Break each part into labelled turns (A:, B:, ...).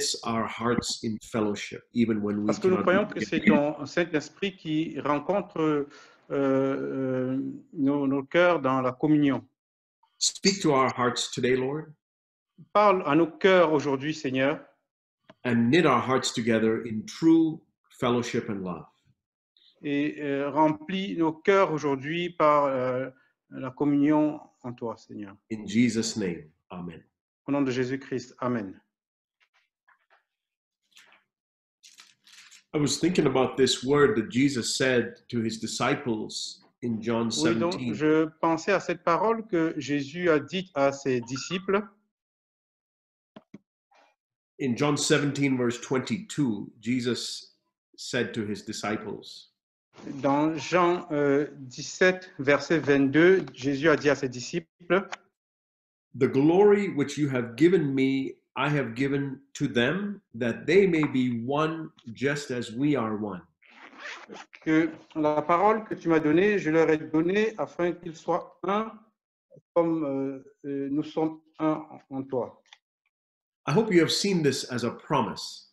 A: meets our hearts in fellowship, even when we
B: Parce que nous
A: cannot
B: croyons
A: be
B: que
A: together.
B: c'est ton Saint-Esprit qui rencontre nos cœurs dans la communion.
A: Speak to our hearts today, Lord,
B: Parle à nos cœurs aujourd'hui, Seigneur,
A: and knit our hearts together in true fellowship and love.
B: et remplis nos cœurs aujourd'hui par la communion en toi, Seigneur.
A: In Jesus' name, amen.
B: Au nom de Jésus-Christ, Amen.
A: I was thinking about this word that Jesus said to his disciples in John
B: Oui, donc
A: 17.
B: je pensais à cette parole que Jésus a dite à ses disciples.
A: In John 17, verse 22, Jesus said to his disciples,
B: Dans Jean 17, verset 22, Jésus a dit à ses disciples,
A: "The glory which you have given me, I have given to them, that they may be one just as we are one."
B: que la parole que tu m'as donnée, je leur ai donnée afin qu'ils soient un comme nous sommes un en toi.
A: I hope you have seen this as a promise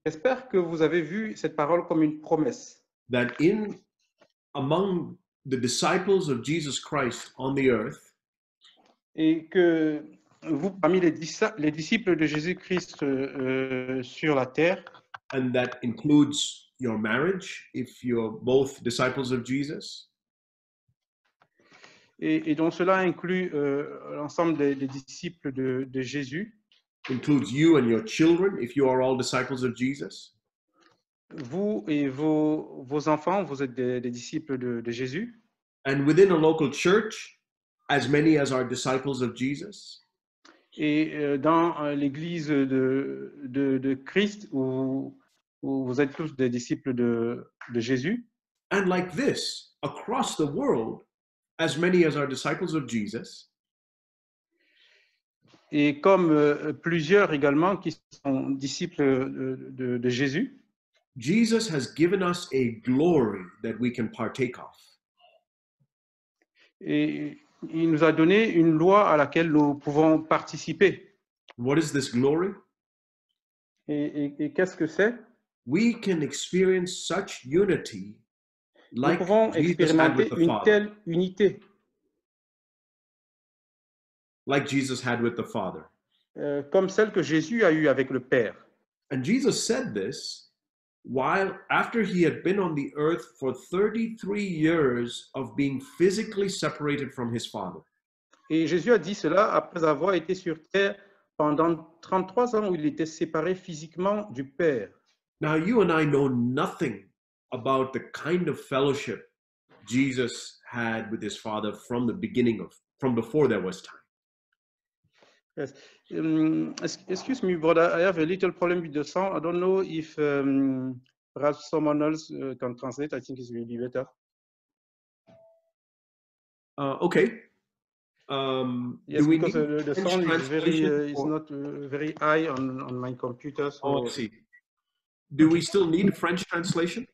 B: J'espère que vous avez vu cette parole comme une promesse,
A: that among the disciples of Jesus Christ on the earth,
B: et que vous, parmi les disciples de Jésus-Christ sur la terre,
A: and that includes your marriage, if you're both disciples of Jesus,
B: et dont cela inclut l'ensemble des disciples de Jésus,
A: includes you and your children, if you are all disciples of Jesus,
B: vous et vos enfants, vous êtes des disciples de Jésus,
A: and within a local church, as many as are disciples of Jesus,
B: et dans l'église de Christ, où vous êtes tous des disciples de Jésus,
A: and like this, across the world, as many as are disciples of Jesus,
B: et comme plusieurs également qui sont disciples de Jésus,
A: Jesus has given us a glory that we can partake of.
B: et il nous a donné une loi à laquelle nous pouvons participer.
A: What is this glory?
B: Et qu'est-ce que c'est?
A: We can experience such unity
B: Nous
A: like
B: pouvons
A: Jesus had with
B: expérimenter
A: the
B: une
A: Father.
B: telle unité,
A: Like Jesus had with the Father.
B: comme celle que Jésus a eue avec le Père.
A: And Jesus said this while after he had been on the earth for 33 years of being physically separated from his Father.
B: Et Jésus a dit cela après avoir été sur terre pendant 33 ans où il était séparé physiquement du Père.
A: Now you and I know nothing about the kind of fellowship Jesus had with his Father from before there was time.
B: Yes. Excuse me, brother, I have a little problem with the sound. I don't know if perhaps someone else can translate. I think it will be better.
A: Okay.
B: Yes,
A: do we
B: because
A: need
B: the
A: French
B: sound is
A: translation
B: is
A: or-
B: not very high on my computer. So
A: Oh, I see. Do we still need a French translation?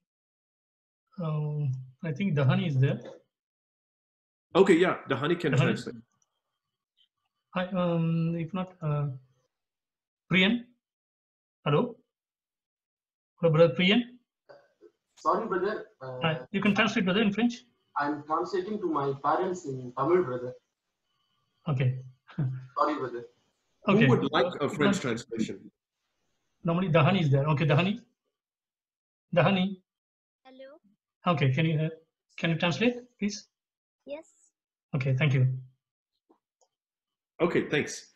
C: I think Dahani is there.
A: Okay, yeah, Dahani can
C: Dahani?
A: translate.
C: If not, Priyan. Hello? Hello, brother Priyan.
D: Sorry, brother.
C: You can translate, brother, in French.
D: I'm translating to my parents in Tamil, brother.
C: Okay.
D: Sorry, brother.
C: Okay.
A: Who would like a French translation?
C: Normally, Dahani is there. Okay, Dahani. Dahani.
E: Hello.
C: Okay, can you translate, please?
E: Yes.
C: Okay, thank you.
A: Okay, thanks.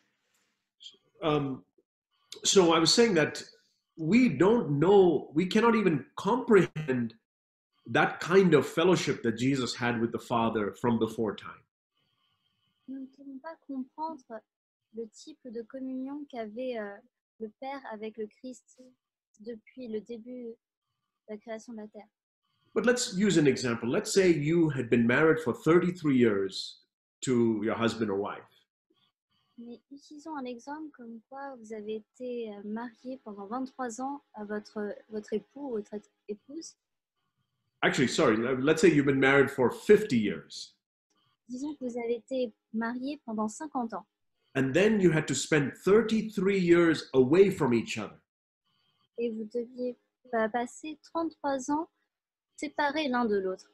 A: So I was saying that we don't know, we cannot even comprehend that kind of fellowship that Jesus had with the Father from before time.
E: Nous ne pouvons pas comprendre le type de communion qu'avait le Père avec le Christ depuis le début de la création de la terre.
A: But let's use an example. Let's say you had been married for 33 years to your husband or wife.
E: Mais utilisons un exemple comme quoi vous avez été marié pendant 23 ans à votre époux ou votre épouse.
A: Actually, sorry, let's say you've been married for 50 years.
E: Disons que vous avez été marié pendant 50 ans.
A: And then you had to spend 33 years away from each other.
E: Et vous deviez passer 33 ans séparés l'un de l'autre.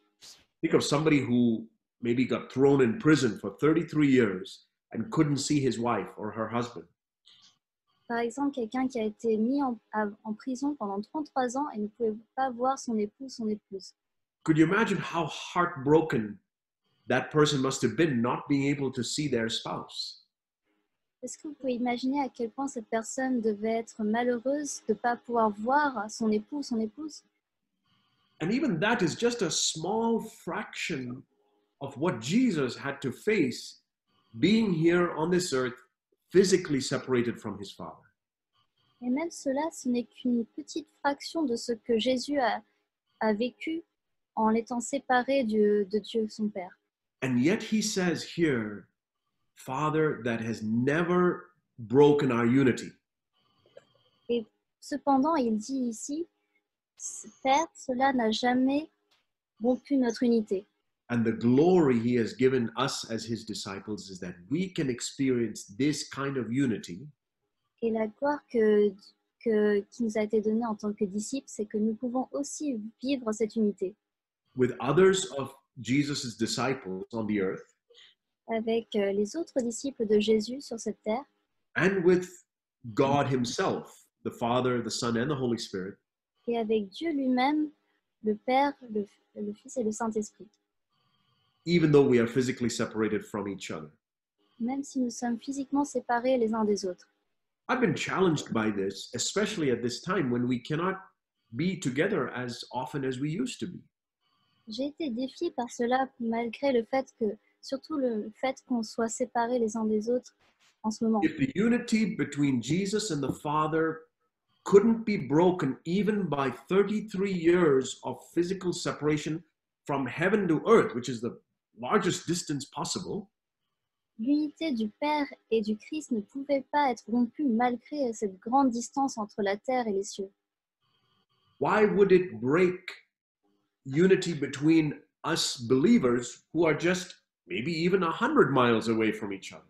A: Think of somebody who maybe got thrown in prison for 33 years and couldn't see his wife or her husband.
E: Par exemple, quelqu'un qui a été mis en prison pendant 33 ans et ne pouvait pas voir son époux, son épouse.
A: Could you imagine how heartbroken that person must have been not being able to see their spouse?
E: Est-ce que vous pouvez imaginer à quel point cette personne devait être malheureuse de ne pas pouvoir voir son époux, son épouse?
A: And even that is just a small fraction of what Jesus had to face being here on this earth, physically separated from his Father.
E: Et même cela, ce n'est qu'une petite fraction de ce que Jésus a vécu en étant séparé de Dieu, son Père.
A: And yet he says here, Father, that has never broken our unity.
E: Et cependant, il dit ici, Père, cela n'a jamais rompu notre unité.
A: And the glory he has given us as his disciples is that we can experience this kind of unity
E: Et la gloire qui nous a été donnée en tant que disciples, c'est que nous pouvons aussi vivre cette unité
A: with others of Jesus' disciples on the earth
E: avec les autres disciples de Jésus sur cette terre
A: and with God himself, the Father, the Son, and the Holy Spirit,
E: et avec Dieu lui-même, le Père, le Fils et le Saint-Esprit,
A: even though we are physically separated from each other.
E: même si nous sommes physiquement séparés les uns des autres.
A: I've been challenged by this, especially at this time when we cannot be together as often as we used to be.
E: J'ai été défiée par cela, malgré le fait que, surtout le fait qu'on soit séparés les uns des autres en ce moment.
A: If the unity between Jesus and the Father couldn't be broken even by 33 years of physical separation from heaven to earth, which is the largest distance possible,
E: L'unité du Père et du Christ ne pouvait pas être rompue malgré cette grande distance entre la terre et les cieux.
A: why would it break unity between us believers who are just maybe even 100 miles away from each other?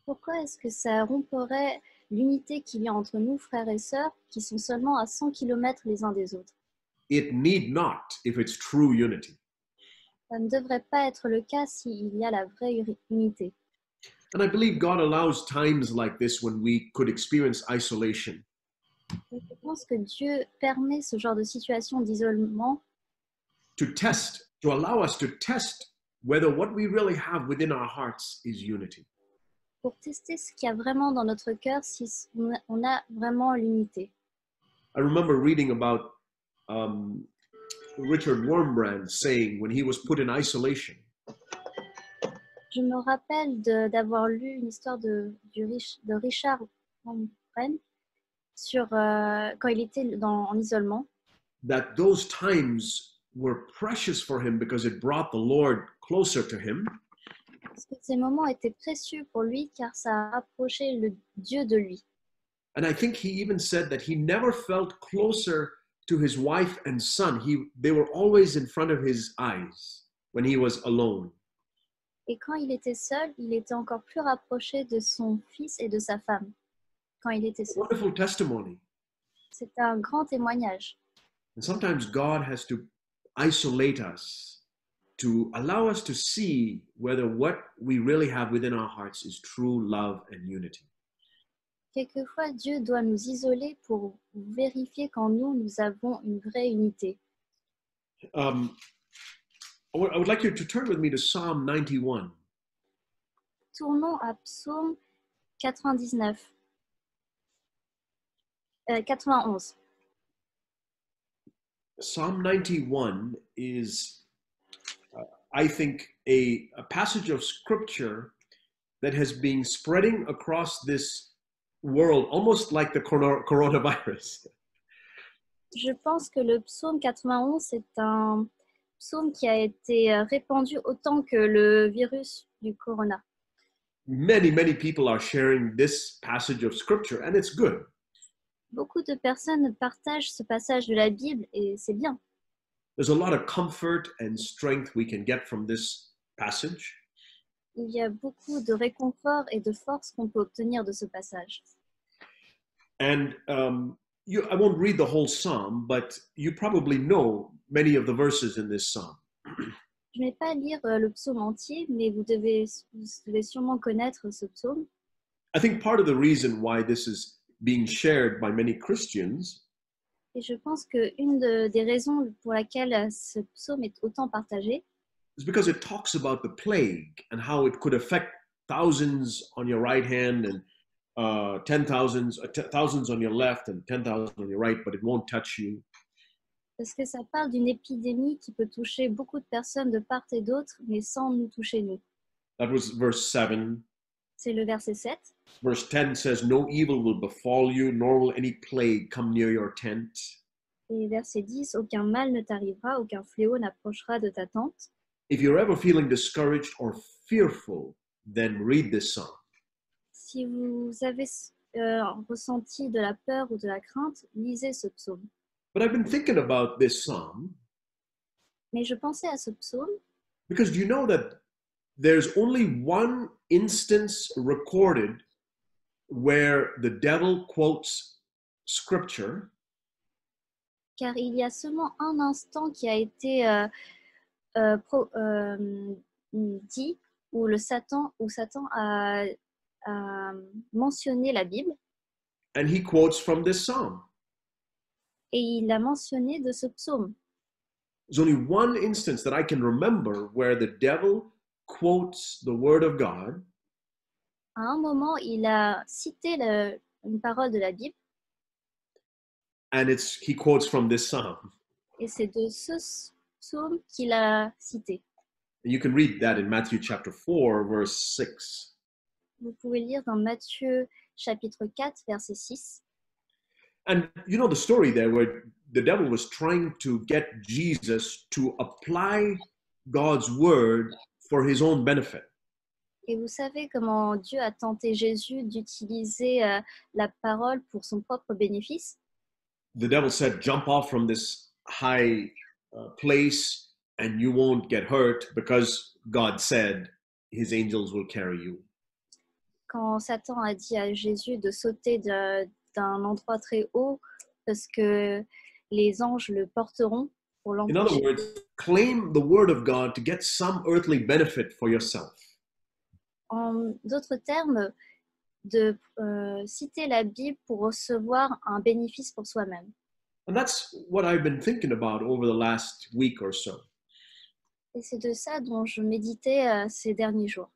E: Pourquoi est-ce que ça romprait l'unité qu'il y a entre nous, frères et sœurs, qui sont seulement à 100 km les uns des autres?
A: It need not if it's true unity.
E: Ça ne devrait pas être le cas s'il y a la vraie unité.
A: And I believe God allows times like this when we could experience isolation
E: Et je pense que Dieu permet ce genre de situation d'isolement
A: to allow us to test whether what we really have within our hearts is unity.
E: pour tester ce qu'il y a vraiment dans notre cœur, si on a vraiment l'unité.
A: I remember reading about Richard Wurmbrand saying when he was put in isolation,
E: Je me rappelle d'avoir lu une histoire de Richard Wurmbrand sur quand il était en isolement,
A: that those times were precious for him because it brought the Lord closer to him.
E: parce que ces moments étaient précieux pour lui car ça rapprochait le Dieu de lui.
A: And I think he even said that he never felt closer to his wife and son. They were always in front of his eyes when he was alone.
E: Et quand il était seul, il était encore plus rapproché de son fils et de sa femme. Quand il était seul.
A: Wonderful testimony.
E: C'est un grand témoignage.
A: And sometimes God has to isolate us to allow us to see whether what we really have within our hearts is true love and unity.
E: Quelquefois, Dieu doit nous isoler pour vérifier qu'en nous avons une vraie unité.
A: I would like you to turn with me to Psalm 91.
E: Tournons à Psaume 99. 91.
A: Psalm 91 is, I think, a passage of scripture that has been spreading across this world, almost like the coronavirus.
E: Je pense que le psaume 91, c'est un psaume qui a été répandu autant que le virus du corona.
A: Many people are sharing this passage of scripture, and it's good.
E: Beaucoup de personnes partagent ce passage de la Bible et c'est bien.
A: There's a lot of comfort and strength we can get from this passage.
E: Il y a beaucoup de réconfort et de force qu'on peut obtenir de ce passage.
A: And I won't read the whole psalm, but you probably know many of the verses in this psalm.
E: Je ne vais pas lire le psaume entier, mais vous devez sûrement connaître ce psaume.
A: I think part of the reason why this is being shared by many Christians
E: Et je pense qu'une des raisons pour laquelle ce psaume est autant partagé,
A: is because it talks about the plague and how it could affect thousands on your right hand and thousands on your left and 10,000 on your right, but it won't touch you.
E: parce que ça parle d'une épidémie qui peut toucher beaucoup de personnes de part et d'autre, mais sans nous toucher nous.
A: That was verse 7.
E: C'est le verset 7.
A: Verse 10 says, no evil will befall you, nor will any plague come near your tent.
E: Et verset 10, aucun mal ne t'arrivera, aucun fléau n'approchera de ta tente.
A: If you're ever feeling discouraged or fearful, then read this psalm.
E: Si vous avez ressenti de la peur ou de la crainte, lisez ce psaume.
A: But I've been thinking about this psalm
E: Mais je pensais à ce psaume
A: because do you know that there's only one instance recorded where the devil quotes scripture,
E: car il y a seulement un instant qui a été dit où Satan a mentionné la Bible
A: and he quotes from this psalm.
E: et il a mentionné de ce psaume.
A: There's only one instance that I can remember where the devil quotes the word of God,
E: À un moment, il a cité une parole de la Bible
A: and he quotes from this psalm.
E: et c'est de ce psaume qu'il a cité.
A: And you can read that in Matthew chapter 4, verse 6.
E: Vous pouvez lire dans Matthieu chapitre 4, verset 6.
A: And you know the story there where the devil was trying to get Jesus to apply God's word for his own benefit.
E: Et vous savez comment Dieu a tenté Jésus d'utiliser la parole pour son propre bénéfice?
A: The devil said, jump off from this high place and you won't get hurt because God said his angels will carry you.
E: Quand Satan a dit à Jésus de sauter d'un endroit très haut parce que les anges le porteront pour
A: In other
E: l'empêcher.
A: words, claim the word of God to get some earthly benefit for yourself.
E: En d'autres termes, de citer la Bible pour recevoir un bénéfice pour soi-même.
A: And that's what I've been thinking about over the last week or so.
E: Et c'est de ça dont je méditais ces derniers jours.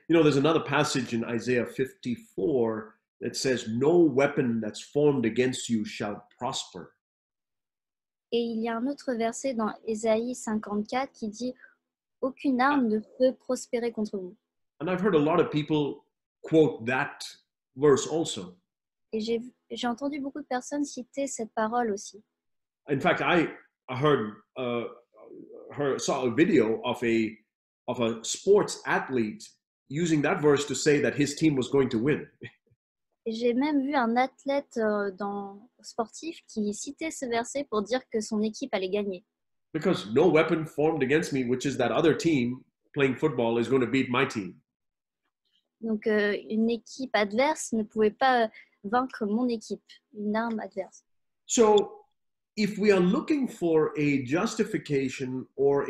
A: You know, there's another passage in Isaiah 54 that says, no weapon that's formed against you shall prosper.
E: Et il y a un autre verset dans Ésaïe 54 qui dit « Aucune arme ne peut prospérer contre vous ».
A: And I've heard a lot of people quote that verse also.
E: Et j'ai entendu beaucoup de personnes citer cette parole aussi.
A: In fact, I saw a video of a sports athlete using that verse to say that his team was going to win.
E: Et j'ai même vu un athlète sportif qui citait ce verset pour dire que son équipe allait gagner.
A: Because no weapon formed against me, which is that other team playing football, is going to beat my team.
E: Donc une équipe adverse ne pouvait pas vaincre mon équipe, une arme adverse.
A: So if we are looking for a justification or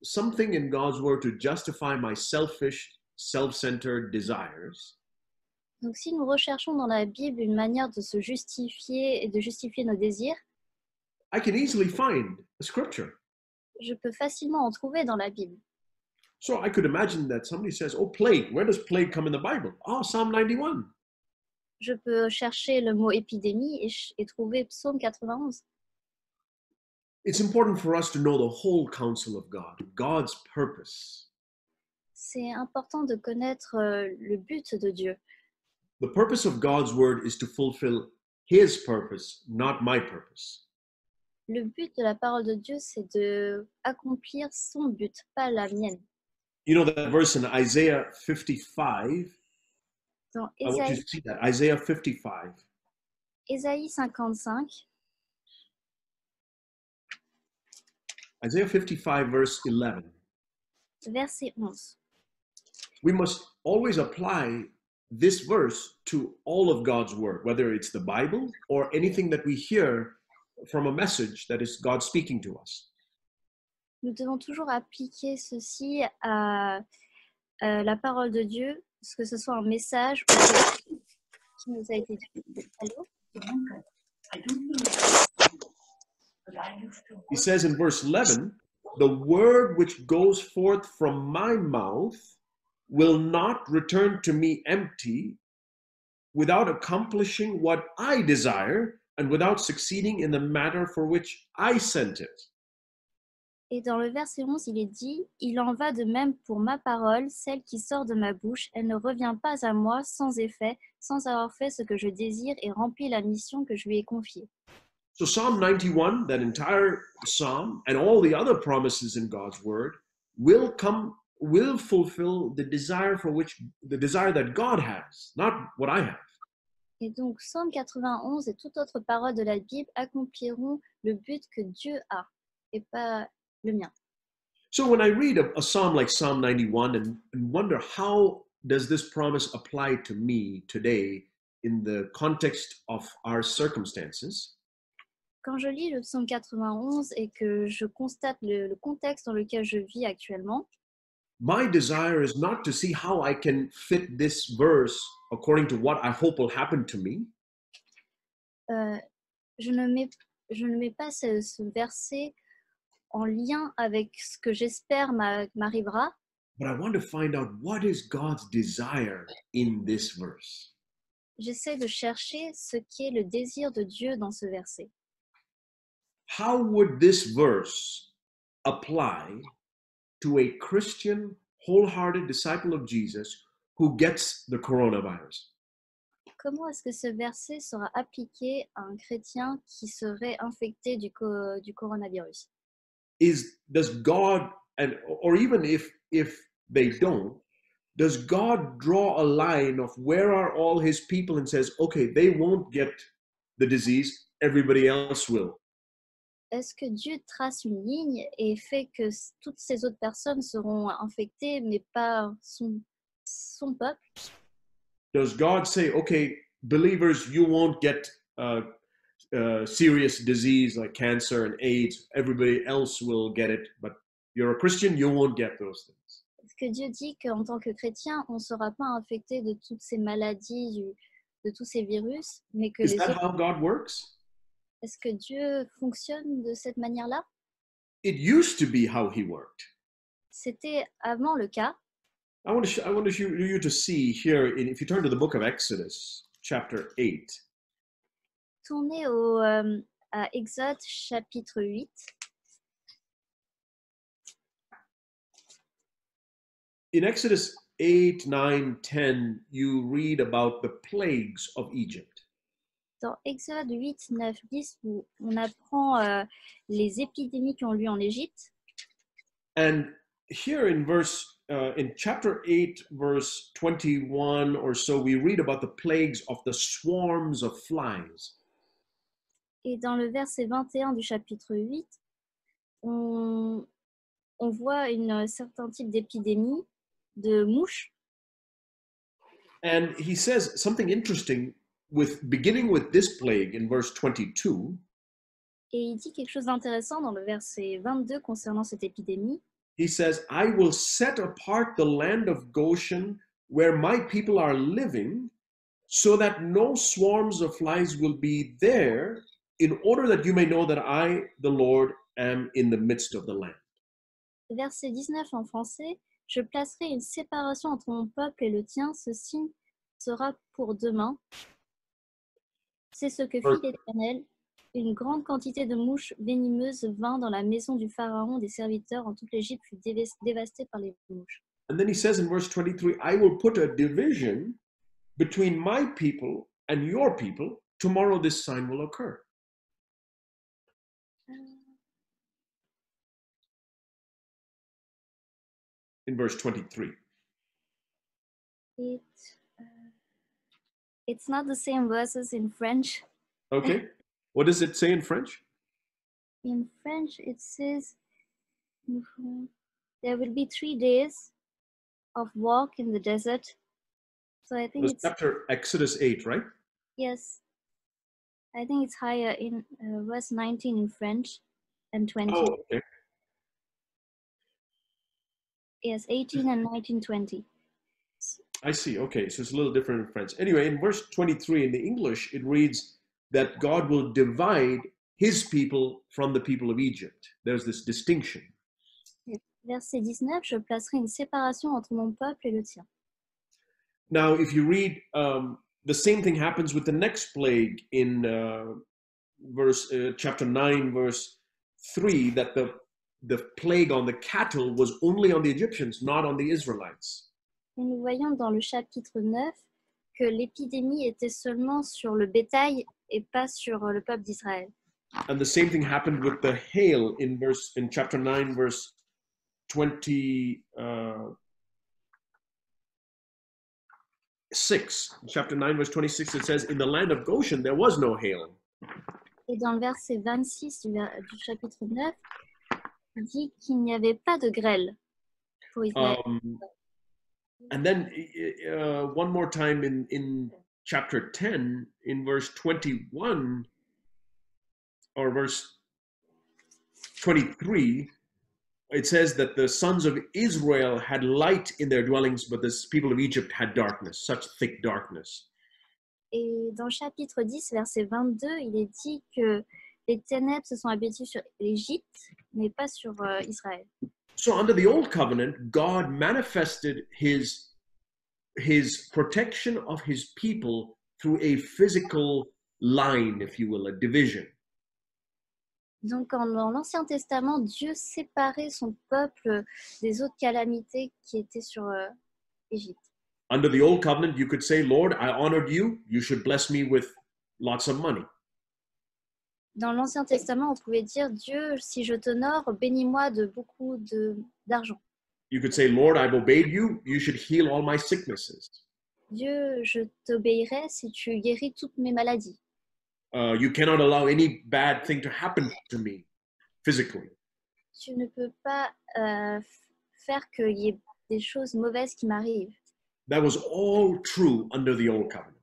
A: something in God's word to justify my selfish, self-centered desires,
E: Donc si nous recherchons dans la Bible une manière de se justifier et de justifier nos désirs,
A: I can easily find a scripture.
E: je peux facilement en trouver dans la Bible.
A: So I could imagine that somebody says, oh, plague, where does plague come in the Bible? Oh, Psalm 91.
E: Je peux chercher le mot épidémie et trouver Psaume 91.
A: It's important for us to know the whole counsel of God, God's purpose.
E: C'est important de connaître le but de Dieu.
A: The purpose of God's word is to fulfill his purpose, not my purpose.
E: Le but de la parole de Dieu, c'est de accomplir son but, pas la mienne.
A: You know that verse in Isaiah 55?
E: Dans
A: I want you to see that. Isaiah 55.
E: Ésaïe 55,
A: Isaiah 55, verse 11.
E: verset 11.
A: We must always apply this verse to all of God's word, whether it's the Bible or anything that we hear from a message that is God speaking to us.
E: Nous devons toujours appliquer ceci à la parole de Dieu, que ce soit un message ou qui nous a été dit. Allô?
A: He says in verse 11, the word which goes forth from my mouth will not return to me empty, without accomplishing what I desire and without succeeding in the matter for which I sent it.
E: Et dans le verset 11, il est dit, « Il en va de même pour ma parole, celle qui sort de ma bouche, elle ne revient pas à moi sans effet, sans avoir fait ce que je désire et rempli la mission que je lui ai confiée. »
A: So Psalm 91, that entire psalm, and all the other promises in God's word will fulfill the desire that God has, not what I have.
E: Et donc, Psaume 91 et toute autre parole de la Bible accompliront le but que Dieu a, et pas le mien.
A: So when I read a psalm like Psalm 91 and wonder how does this promise apply to me today in the context of our circumstances,
E: Quand je lis le psaume 91 et que je constate le contexte dans lequel je vis actuellement,
A: my desire is not to see how I can fit this verse according to what I hope will happen to me.
E: je ne mets pas ce verset en lien avec ce que j'espère m'arrivera,
A: But I want to find out what is God's desire in this verse.
E: j'essaie de chercher ce qu'est le désir de Dieu dans ce verset.
A: How would this verse apply to a Christian, wholehearted disciple of Jesus who gets the coronavirus?
E: Comment est-ce que ce verset sera appliqué à un chrétien qui serait infecté du coronavirus?
A: Does God, or even if they don't, does God draw a line of where are all his people and says, okay, they won't get the disease, everybody else will?
E: Est-ce que Dieu trace une ligne et fait que toutes ces autres personnes seront infectées, mais pas son peuple?
A: Does God say, okay, believers, you won't get serious disease like cancer and AIDS, everybody else will get it, but you're a Christian, you won't get those things?
E: Est-ce que Dieu dit qu'en tant que chrétien, on ne sera pas infecté de toutes ces maladies, de tous ces virus, mais que
A: Is
E: les
A: that
E: autres...
A: how God works?
E: Est-ce que Dieu fonctionne de cette manière-là?
A: It used to be how he worked.
E: C'était avant le cas.
A: I want you to see here, if you turn to the book of Exodus, chapter 8.
E: Tournez à Exode chapitre 8.
A: In Exodus 8, 9, 10, you read about the plagues of Egypt.
E: Dans Exode 8, 9, 10, on apprend les épidémies qui ont lieu en Égypte.
A: And here in chapter 8, verse 21 or so, we read about the plagues of the swarms of flies.
E: Et dans le verset 21 du chapitre 8, on voit un certain type d'épidémie de mouches.
A: And he says something interesting beginning with this plague in verse 22.
E: Et il dit quelque chose d'intéressant dans le verset 22 concernant cette épidémie.
A: He says, I will set apart the land of Goshen where my people are living, so that no swarms of flies will be there, in order that you may know that I, the Lord, am in the midst of the land.
E: Verset 19 en français. Je placerai une séparation entre mon peuple et le tien. Ce signe sera pour demain. C'est ce que fit l'Éternel. Une grande quantité de mouches venimeuses vint dans la maison du Pharaon des serviteurs. En toute l'Égypte fut dévastée par les mouches.
A: And then he says in verse 23, I will put a division between my people and your people. Tomorrow this sign will occur. In verse 23.
E: It's not the same verses in French.
A: Okay. What does it say in French?
E: In French, it says, there will be 3 days of walk in the desert. So I
A: It
E: think
A: was
E: it's,
A: chapter Exodus 8, right?
E: yes, I think it's higher in verse 19 in French and 20.
A: Oh, okay.
E: Yes, 18 and 19, 20.
A: I see. Okay, so it's a little different in French. Anyway, in verse 23 in the English, it reads that God will divide his people from the people of Egypt. There's this distinction.
E: Verset 19, je placerai une séparation entre mon peuple et le tien.
A: Now, if you read, the same thing happens with the next plague in chapter 9, verse 3, that the plague on the cattle was only on the Egyptians, not on the Israelites.
E: Et nous voyons dans le chapitre 9 que l'épidémie était seulement sur le bétail et pas sur le peuple d'Israël.
A: And the same thing happened with the hail in chapter 9, verse 26. Chapter 9, verse 26, it says, in the land of Goshen, there was no hail.
E: Et dans le verset 26 du chapitre 9, il dit qu'il n'y avait pas de grêle pour Israël.
A: And then one more time in chapter 10, in verse 21, or verse 23, it says that the sons of Israel had light in their dwellings, but the people of Egypt had darkness, such thick darkness.
E: Et dans le chapitre 10, verset 22, il est dit que les ténèbres se sont abattues sur l'Égypte, mais pas sur Israël.
A: So under the old covenant, God manifested his protection of his people through a physical line, if you will, a division.
E: Donc dans l'Ancien Testament, Dieu séparait son peuple des autres calamités qui étaient sur l'Égypte.
A: Under the old covenant, you could say, Lord, I honored you. You should bless me with lots of money.
E: Dans l'Ancien Testament, on pouvait dire, Dieu, si je t'honore, bénis-moi de beaucoup d'argent.
A: You could say, Lord, I've obeyed you. You should heal all my sicknesses.
E: Dieu, je t'obéirai si tu guéris toutes mes maladies.
A: You cannot allow any bad thing to happen to me physically.
E: Tu ne peux pas faire qu'il y ait des choses mauvaises qui m'arrivent.
A: That was all true under the old covenant.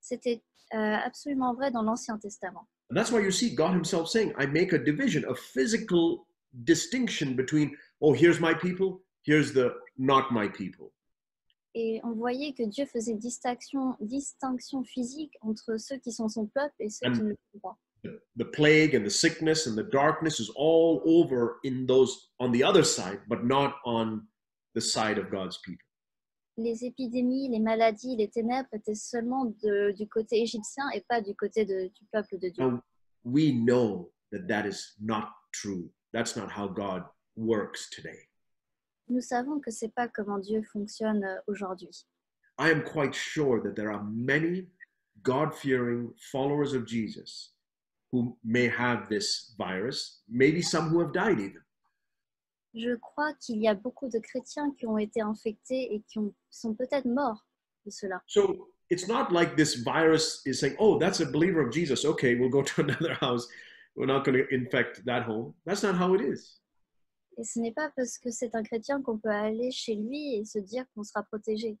E: C'était absolument vrai dans l'Ancien Testament.
A: And that's why you see God himself saying, I make a division, a physical distinction between, oh, here's my people, here's the not my people.
E: Et on voyait que Dieu faisait distinction physique entre ceux qui sont son peuple et ceux qui ne le sont pas.
A: The plague and the sickness and the darkness is all over in those on the other side, but not on the side of God's people.
E: Les épidémies, les maladies, les ténèbres étaient seulement du côté égyptien et pas du côté du peuple de Dieu.
A: Now, we know that is not true. That's not how God works today.
E: Nous savons que c'est pas comment Dieu fonctionne aujourd'hui.
A: I am quite sure that there are many God-fearing followers of Jesus who may have this virus, maybe some who have died even.
E: Je crois qu'il y a beaucoup de chrétiens qui ont été infectés et qui sont peut-être morts de cela.
A: So it's not like this virus is saying, oh, that's a believer of Jesus. Okay, we'll go to another house. We're not going to infect that home. That's not how it is.
E: Et ce n'est pas parce que c'est un chrétien qu'on peut aller chez lui et se dire qu'on sera protégé.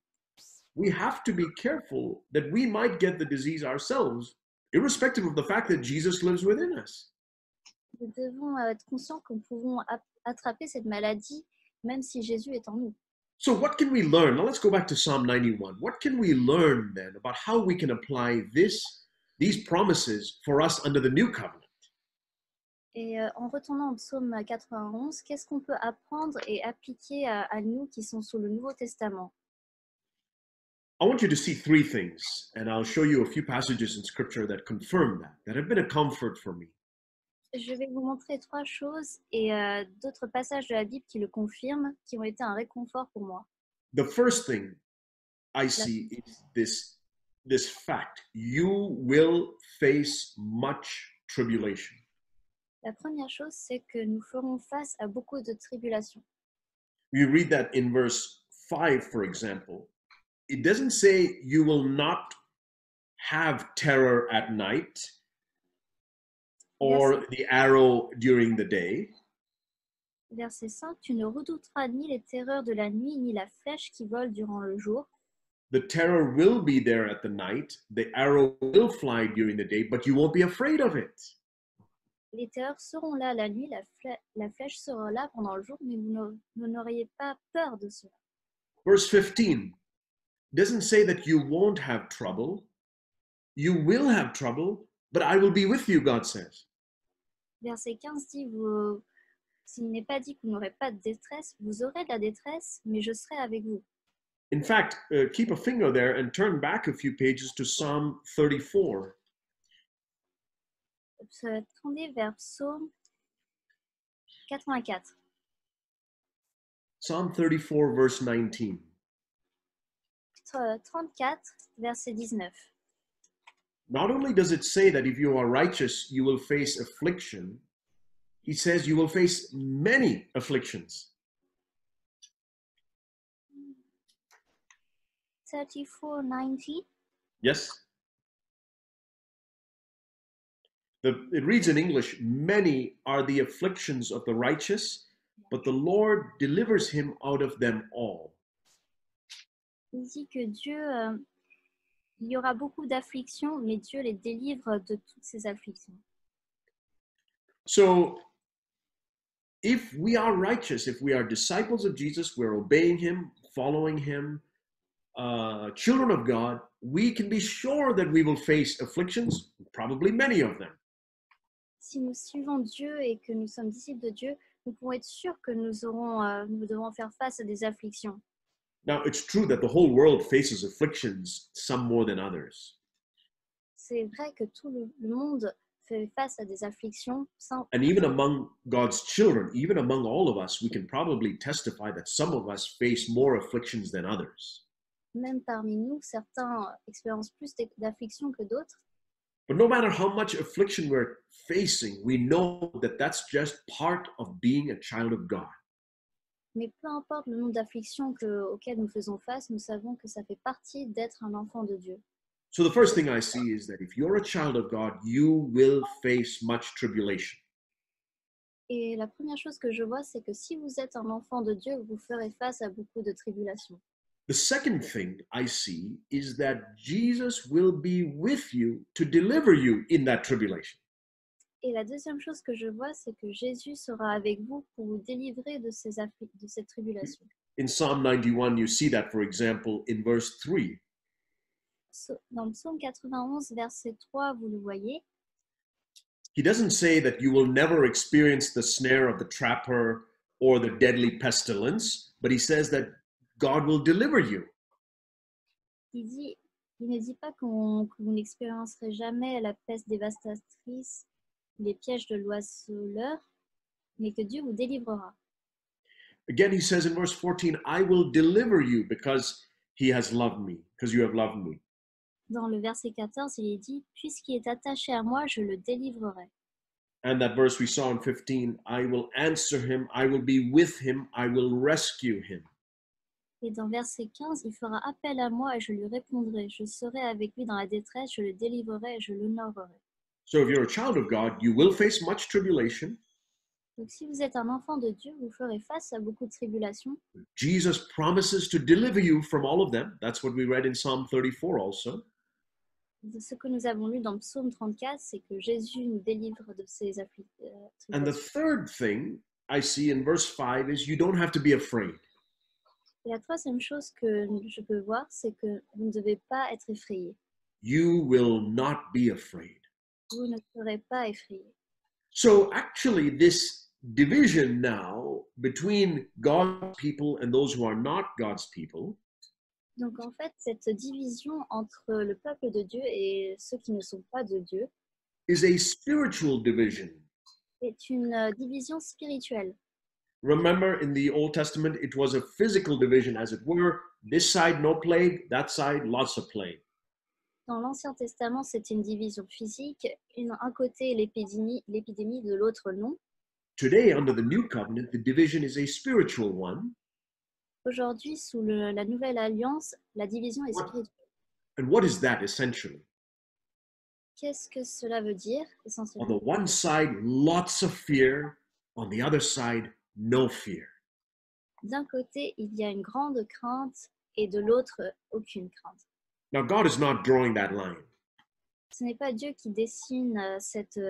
A: We have to be careful that we might get the disease ourselves, irrespective of the fact that Jesus lives within us.
E: Nous devons être conscients que nous pouvons attraper cette maladie même si Jésus est en nous.
A: So what can we learn? Now let's go back to Psalm 91. What can we learn then about how we can apply these promises for us under the new covenant?
E: Et en retournant au psaume 91, qu'est-ce qu'on peut apprendre et appliquer à nous qui sont sous le Nouveau Testament?
A: I want you to see three things, and I'll show you a few passages in Scripture that confirm that have been a comfort for me.
E: Je vais vous montrer trois choses et d'autres passages de la Bible qui le confirment, qui ont été un réconfort pour moi.
A: The first thing I see is this fact: you will face much tribulation.
E: La première chose, c'est que nous ferons face à beaucoup de tribulations.
A: We read that in verse 5, for example. It doesn't say you will not have terror at night or the arrow during the day.
E: Verset 5, tu ne redouteras ni les terreurs de la nuit, ni la flèche qui vole durant le jour.
A: The terror will be there at the night. The arrow will fly during the day, but you won't be afraid of it.
E: Les terreurs seront là la nuit, la flèche sera là pendant le jour, mais vous n'auriez pas peur de cela.
A: Verse 15 doesn't say that you won't have trouble. You will have trouble, but I will be with you, God says.
E: Verset 15 dit, s'il n'est pas dit que vous n'aurez pas de détresse, vous aurez de la détresse, mais je serai avec vous.
A: In fact, keep a finger there and turn back a few pages to Psalm 34.
E: Tournez vers Psaume 84.
A: Psalm 34, verse 19.
E: 34, verset 19.
A: Not only does it say that if you are righteous, you will face affliction, he says you will face many afflictions.
E: 34:19.
A: Yes? It reads in English, many are the afflictions of the righteous, but the Lord delivers him out of them all.
E: Il dit que Dieu, il y aura beaucoup d'afflictions, mais Dieu les délivre de toutes ces afflictions.
A: So, if we are righteous, if we are disciples of Jesus, we're obeying him, following him, children of God, we can be sure that we will face afflictions, probably many of them.
E: Si nous suivons Dieu et que nous sommes disciples de Dieu, nous pouvons être sûrs que nous devrons faire face à des afflictions.
A: Now, it's true that the whole world faces afflictions, some more than others.
E: C'est vrai que tout le monde fait face à des afflictions.
A: And even among God's children, even among all of us, we can probably testify that some of us face more afflictions than others.
E: Même parmi nous, certains expérimentent plus d'afflictions que d'autres.
A: But no matter how much affliction we're facing, we know that that's just part of being a child of God.
E: Mais peu importe le nombre d'afflictions auxquelles nous faisons face, nous savons que ça fait partie d'être un enfant de Dieu.
A: So the first thing I see is that if you're a child of God, you will face much tribulation.
E: Et la première chose que je vois, c'est que si vous êtes un enfant de Dieu, vous ferez face à beaucoup de tribulations.
A: The second thing I see is that Jesus will be with you to deliver you in that tribulation.
E: Et la deuxième chose que je vois, c'est que Jésus sera avec vous pour vous délivrer de cette tribulation.
A: In Psalm 91, you see that, for example, in verse 3.
E: Dans le psaume 91, verset 3, vous le voyez.
A: He doesn't say that you will never experience the snare of the trapper or the deadly pestilence, but he says that God will deliver you.
E: Il ne dit pas que vous n'expériencerez jamais la peste dévastatrice, les pièges de l'oiseleur, mais que Dieu vous délivrera.
A: Again, he says in verse 14, I will deliver you because he has loved me, because you have loved me.
E: Dans le verset 14, il est dit, puisqu'il est attaché à moi, je le délivrerai.
A: And that verse we saw in 15, I will answer him, I will be with him, I will rescue him.
E: Et dans verset 15, il fera appel à moi et je lui répondrai. Je serai avec lui dans la détresse, je le délivrerai et je l'honorerai.
A: So if you're a child of God, you will face much tribulation.
E: Donc si vous êtes un enfant de Dieu, vous ferez face à beaucoup de tribulations.
A: Jesus promises to deliver you from all of them. That's what we read in Psalm 34 also.
E: Ce que nous avons lu dans le psaume 34, c'est que Jésus nous délivre de ces
A: And the
E: tribulations.
A: third thing I see in verse 5 is you don't have to be afraid.
E: Et la troisième chose que je peux voir, c'est que vous ne devez pas être effrayé.
A: You will not be afraid.
E: Vous ne serez pas effrayé.
A: So actually, this division now between God's people and those who are not God's people
E: Donc en fait, cette division entre le peuple de Dieu et ceux qui ne sont pas de Dieu
A: is a spiritual division.
E: est une division spirituelle.
A: Remember, in the Old Testament, it was a physical division, as it were. This side, no plague. That side, lots of plague.
E: Dans l'Ancien Testament, c'était une division physique. Un côté l'épidémie, de l'autre non.
A: Today, under the New Covenant, the division is a spiritual one.
E: Aujourd'hui, sous la Nouvelle Alliance, la division est spirituelle.
A: And what is that essentially?
E: Qu'est-ce que cela veut dire
A: On
E: essentiellement?
A: the one side, lots of fear. On the other side, no fear.
E: D'un côté, il y a une grande crainte et de l'autre, aucune crainte.
A: Now, God is not drawing that line.
E: Ce n'est pas Dieu qui dessine cette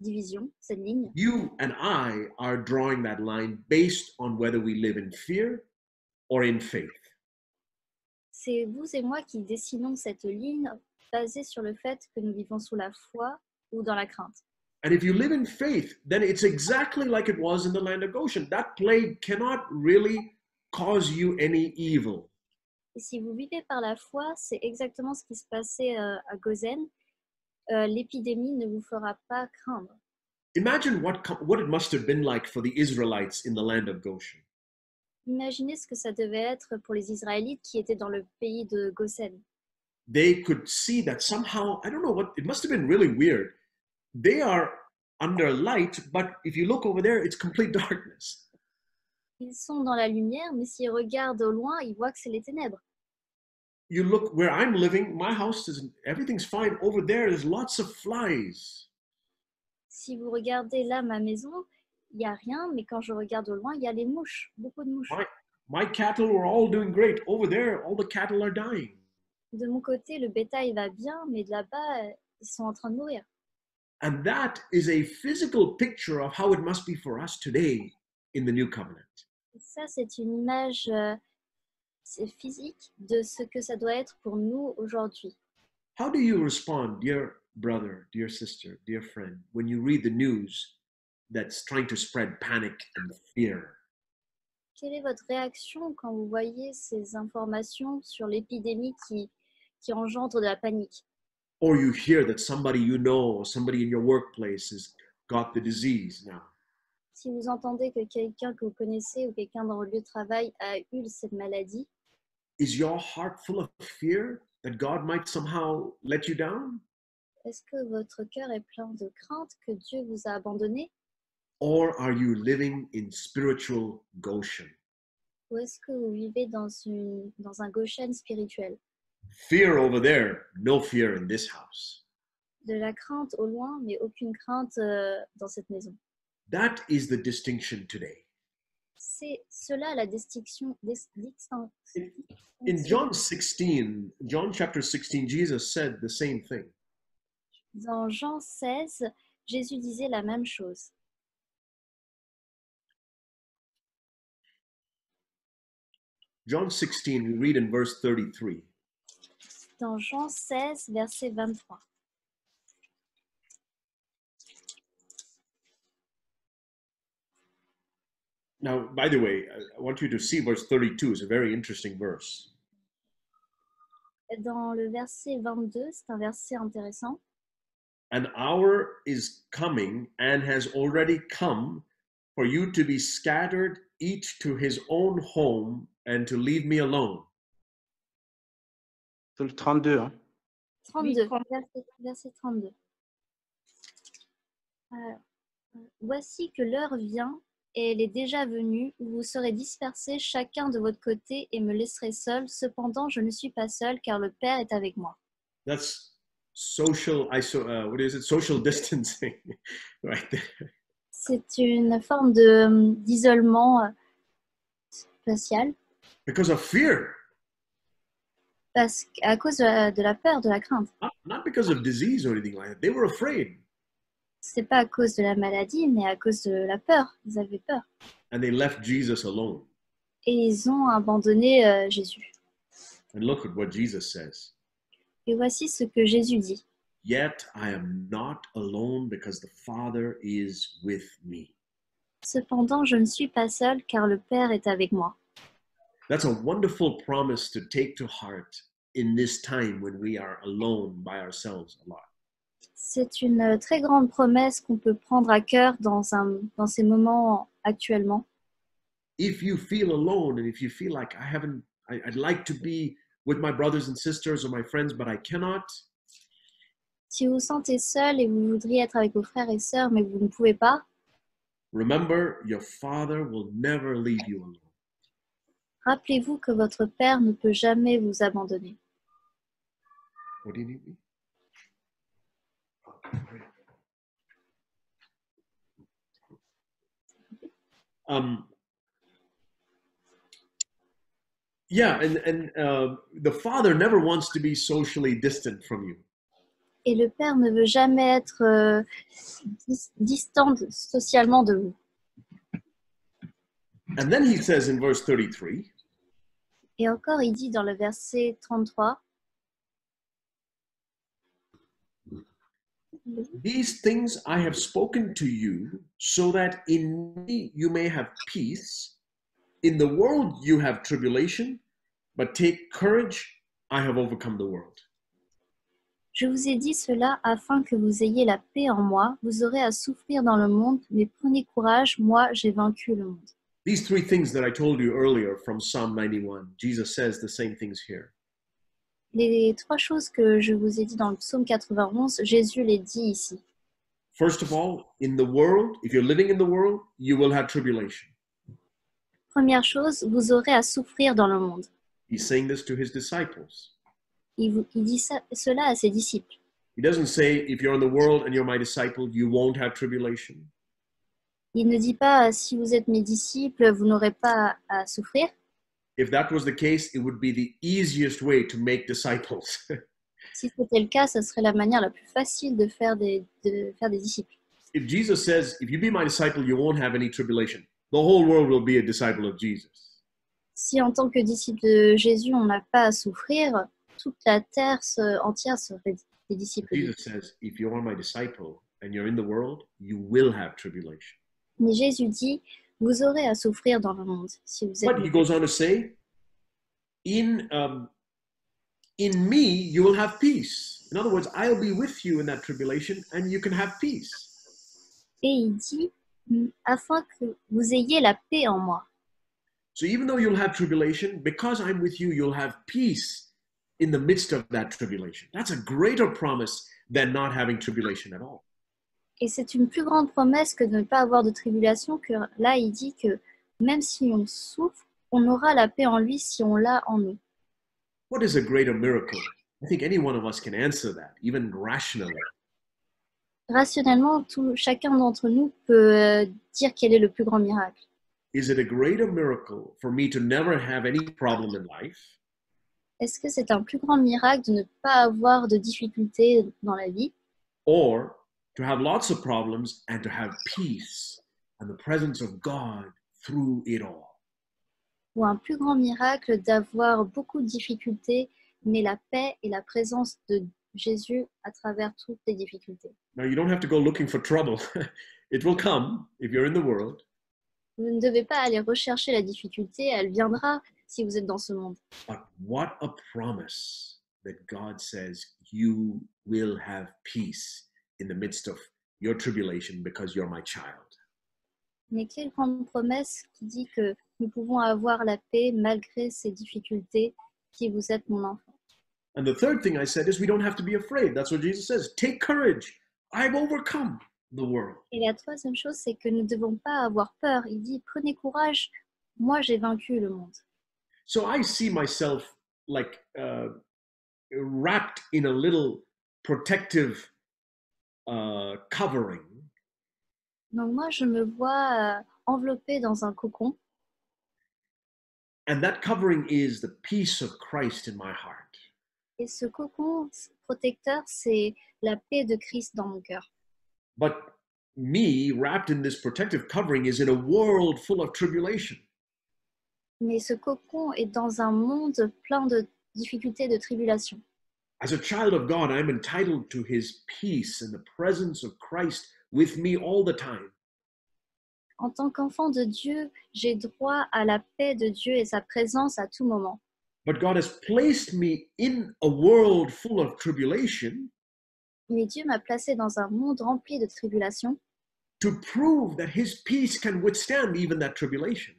E: division, cette ligne.
A: You and I are drawing that line based on whether we live in fear or in faith.
E: C'est vous et moi qui dessinons cette ligne basée sur le fait que nous vivons sous la foi ou dans la crainte.
A: And if you live in faith, then it's exactly like it was in the land of Goshen. That plague cannot really cause you any evil.
E: Et si vous vivez par la foi, c'est exactement ce qui se passait à Gozen. L'épidémie ne vous fera pas craindre.
A: Imagine what it must have been like for the Israelites in the land of Goshen.
E: Imaginez ce que ça devait être pour les Israélites qui étaient dans le pays de Gosen.
A: They could see that somehow, I don't know what, it must have been really weird. They are under light, but if you look over there, it's complete darkness.
E: Ils sont dans la lumière, mais s'ils regardent au loin, ils voient que c'est les ténèbres.
A: You look where I'm living, my house is, everything's fine. Over there, there's lots of flies.
E: Si vous regardez là ma maison, il n'y a rien, mais quand je regarde au loin, il y a les mouches, beaucoup de mouches.
A: My cattle were all doing great. Over there, all the cattle are dying.
E: De mon côté, le bétail va bien, mais de là-bas, ils sont en train de mourir.
A: And that is a physical picture of how it must be for us today in the new covenant.
E: Et ça, c'est une image physique de ce que ça doit être pour nous aujourd'hui.
A: How do you respond, dear brother, dear sister, dear friend, when you read the news that's trying to spread panic and fear?
E: Quelle est votre réaction quand vous voyez ces informations sur l'épidémie qui engendre de la panique?
A: Or you hear that somebody you know or somebody in your workplace has got the disease now.
E: Si vous entendez que quelqu'un que vous connaissez ou quelqu'un dans votre lieu de travail a eu cette maladie,
A: Is your heart full of fear that God might somehow let you down?
E: est-ce que votre cœur est plein de crainte que Dieu vous a abandonné?
A: Or are you living in spiritual Goshen?
E: Ou est-ce que vous vivez dans un Goshen spirituel?
A: Fear over there, no fear in this house.
E: De la crainte au loin, mais aucune crainte dans cette maison.
A: That is the distinction today.
E: C'est cela la distinction.
A: In John chapter 16, Jesus said the same thing.
E: Dans Jean 16, Jésus disait la même chose.
A: John 16, we read in verse 33.
E: Dans Jean 16, verset 23.
A: Now, by the way, I want you to see verse 32. It's a very interesting verse.
E: Dans le verset 22, c'est un verset intéressant.
A: An hour is coming and has already come for you to be scattered, each to his own home, and to leave me alone.
B: C'est le 32. Hein.
E: 32, verset 32. Voici que l'heure vient et elle est déjà venue où vous serez dispersés chacun de votre côté et me laisserez seul. Cependant, je ne suis pas seul car le Père est avec moi.
A: That's social distancing right there.
E: C'est une forme d'isolement spatial
A: Because of fear.
E: à cause de la peur, de la crainte.
A: Not because of disease or anything like that. They were afraid.
E: C'est pas à cause de la maladie, mais à cause de la peur. Ils avaient peur.
A: And they left Jesus alone.
E: Et ils ont abandonné Jésus.
A: And look at what Jesus says.
E: Et voici ce que Jésus dit.
A: Yet I am not alone because the Father is with me.
E: Cependant, je ne suis pas seul car le Père est avec moi.
A: That's a wonderful promise to take to heart in this time when we are alone by ourselves a lot.
E: C'est une très grande promesse qu'on peut prendre à cœur dans ces moments actuellement.
A: If you feel alone and if you feel like I'd like to be with my brothers and sisters or my friends, but I cannot.
E: Si vous vous sentez seul et vous voudriez être avec vos frères et sœurs, mais vous ne pouvez pas,
A: Remember, your Father will never leave you alone.
E: rappelez-vous que votre Père ne peut jamais vous abandonner.
A: What do you need me? Yeah, and the Father never wants to be socially distant from you.
E: Et le Père ne veut jamais être distant socialement de vous.
A: And then he says in verse 33,
E: Et encore, il dit dans le verset 33,
A: these things I have spoken to you, so that in me you may have peace. In the world you have tribulation, but take courage, I have overcome the world.
E: je vous ai dit cela afin que vous ayez la paix en moi. Vous aurez à souffrir dans le monde, mais prenez courage, moi j'ai vaincu le monde.
A: These three things that I told you earlier from Psalm 91, Jesus says the same things here.
E: Les trois choses que je vous ai dit dans le psaume 91, Jésus les dit ici.
A: First of all, in the world, if you're living in the world, you will have tribulation.
E: Première chose, vous aurez à souffrir dans le monde.
A: He's saying this to his disciples.
E: Il dit cela à ses disciples.
A: He doesn't say, if you're in the world and you're my disciple, you won't have tribulation.
E: Il ne dit pas, si vous êtes mes disciples, vous n'aurez pas à souffrir.
A: If that was the case, it would be the easiest way to make disciples.
E: Si c'était le cas, ce serait la manière la plus facile de faire des disciples.
A: If Jesus says, if you be my disciple, you won't have any tribulation, the whole world will be a disciple of Jesus.
E: Si en tant que disciple de Jésus, on n'a pas à souffrir, toute la terre entière serait des disciples de
A: Jesus
E: Jésus.
A: says, if you are my disciple and you're in the world, you will have tribulation.
E: Mais Jésus dit, vous aurez à souffrir dans le monde. Si vous êtes
A: But he goes on to say, in me, you will have peace. In other words, I'll be with you in that tribulation and you can have peace.
E: Et il dit, afin que vous ayez la paix en moi.
A: So even though you'll have tribulation, because I'm with you, you'll have peace in the midst of that tribulation. That's a greater promise than not having tribulation at all.
E: Et c'est une plus grande promesse que de ne pas avoir de tribulation, que là, il dit que même si on souffre, on aura la paix en lui si on l'a en nous.
A: What is a greater miracle? I think any one of us can answer that, even rationally.
E: Rationnellement, chacun d'entre nous peut dire quel est le plus grand miracle.
A: Is it a greater miracle for me to never have any problem in life?
E: Est-ce que c'est un plus grand miracle de ne pas avoir de difficultés dans la vie,
A: Or to have lots of problems and to have peace and the presence of God through it all?
E: ou un plus grand miracle d'avoir beaucoup de difficultés, mais la paix et la présence de Jésus à travers toutes les difficultés?
A: Now, you don't have to go looking for trouble. It will come if you're in the world.
E: Vous ne devez pas aller rechercher la difficulté, elle viendra si vous êtes dans ce monde.
A: But what a promise that God says you will have peace in the midst of your tribulation because you're my child.
E: Mais quelle grande promesse qui dit que nous pouvons avoir la paix malgré ces difficultés si vous êtes mon enfant.
A: And the third thing I said is we don't have to be afraid. That's what Jesus says. Take courage. I've overcome the world.
E: Et la troisième chose, c'est que nous ne devons pas avoir peur. Il dit, prenez courage, moi j'ai vaincu le monde.
A: So I see myself like wrapped in a little protective covering.
E: Donc moi, je me vois enveloppée dans un cocon.
A: And that covering is the peace of Christ in my heart.
E: Et ce cocon protecteur, c'est la paix de Christ dans mon cœur.
A: But me, wrapped in this protective covering, is in a world full of tribulation.
E: Mais ce cocon est dans un monde plein de difficultés, de tribulations.
A: As a child of God, I'm entitled to his peace and the presence of Christ with me all the time.
E: En tant qu'enfant de Dieu, j'ai droit à la paix de Dieu et sa présence à tout moment.
A: But God has placed me in a world full of tribulation
E: Mais Dieu m'a placé dans un monde rempli de tribulations
A: to prove that his peace can withstand even that tribulation.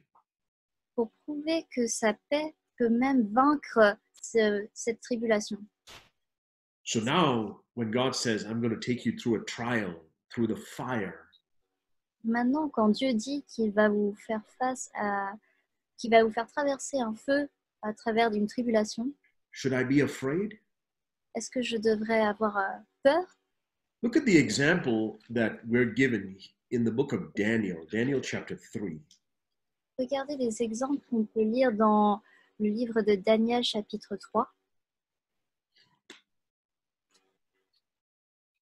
E: pour prouver que sa paix peut même vaincre cette tribulation.
A: So now, when God says, I'm going to take you through a trial, through the fire,
E: Maintenant, quand Dieu dit qu'il va vous faire qu'il va vous faire traverser un feu à travers une tribulation,
A: should I be afraid?
E: est-ce que je devrais avoir peur?
A: Look at the example that we're given in the book of Daniel, Daniel chapter 3.
E: Regardez les exemples qu'on peut lire dans le livre de Daniel chapitre 3.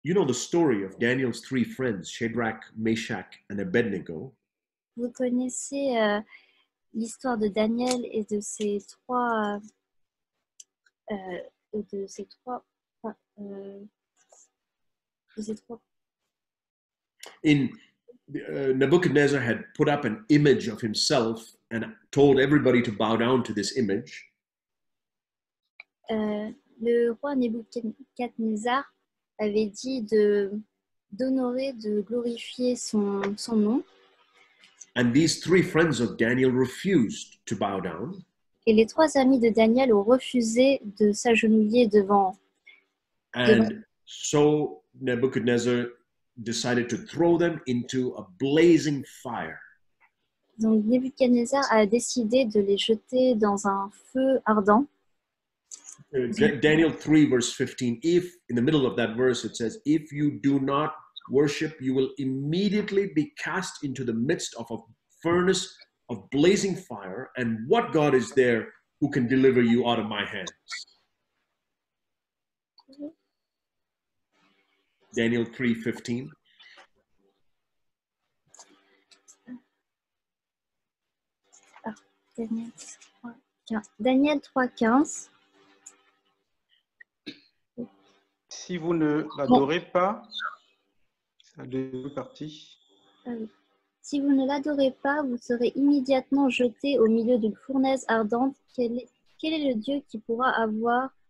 A: You know the story of Daniel's three friends, Shadrach, Meshach, and Abednego.
E: Vous connaissez l'histoire de Daniel et de ces trois
A: In Nebuchadnezzar had put up an image of himself and told everybody to bow down to this image.
E: Le roi Nebuchadnezzar avait dit d'honorer, de glorifier son nom.
A: And these three friends of Daniel refused to bow down.
E: Et les trois amis de Daniel ont refusé de s'agenouiller devant.
A: And so Nebuchadnezzar decided to throw them into a blazing fire.
E: Donc Nebuchadnezzar a décidé de les jeter dans un feu ardent.
A: Daniel 3 verse 15, if in the middle of that verse it says, if you do not worship, you will immediately be cast into the midst of a furnace of blazing fire, and what God is there who can deliver you out of my hands? Daniel 3:15.
E: Daniel 3:15.
B: Si vous ne l'adorez pas, ça deux parties.
E: Si vous ne l'adorez pas, vous serez immédiatement jeté au milieu d'une fournaise ardente. Quel est le Dieu qui pourra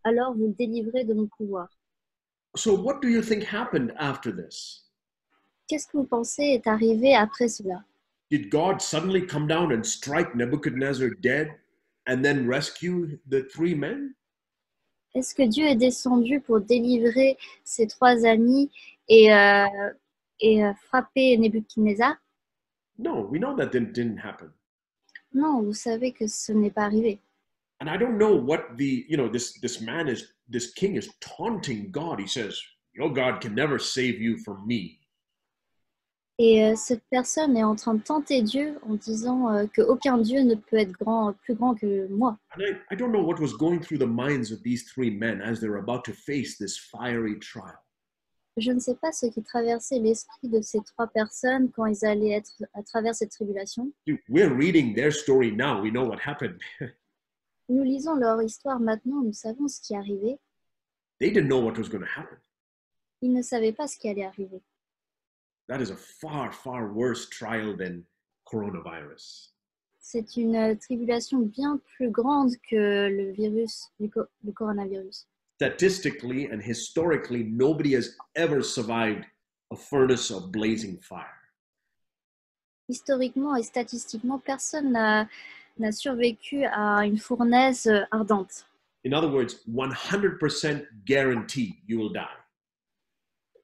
E: alors vous délivrer de mon pouvoir?
A: So what do you think happened after this?
E: Qu'est-ce que vous pensez est arrivé après cela?
A: Did God suddenly come down and strike Nebuchadnezzar dead and then rescue the three men?
E: Est-ce que Dieu est descendu pour délivrer ses trois amis et frapper Nebuchadnezzar?
A: No, we know that didn't happen.
E: Non, vous savez que ce n'est pas arrivé.
A: And I don't know what this king is taunting God. He says, your God can never save you from me.
E: Et cette personne est en train de tenter Dieu en disant qu'aucun Dieu ne peut être plus grand que moi.
A: And I don't know what was going through the minds of these three men as they're about to face this fiery trial.
E: Je ne sais pas ce qui traversait l'esprit de ces trois personnes quand ils allaient être à travers cette tribulation.
A: We're reading their story now. We know what happened.
E: Nous lisons leur histoire maintenant, nous savons ce qui est arrivé.
A: They didn't know what was going to happen.
E: Ils ne savaient pas ce qui allait arriver.
A: That is a far, far worse trial than coronavirus.
E: C'est une tribulation bien plus grande que le coronavirus.
A: Statistically and historically, nobody has ever survived a furnace of blazing fire.
E: Historiquement et statistiquement, personne n'a survécu à une fournaise ardente.
A: In other words, 100% guarantee you will die.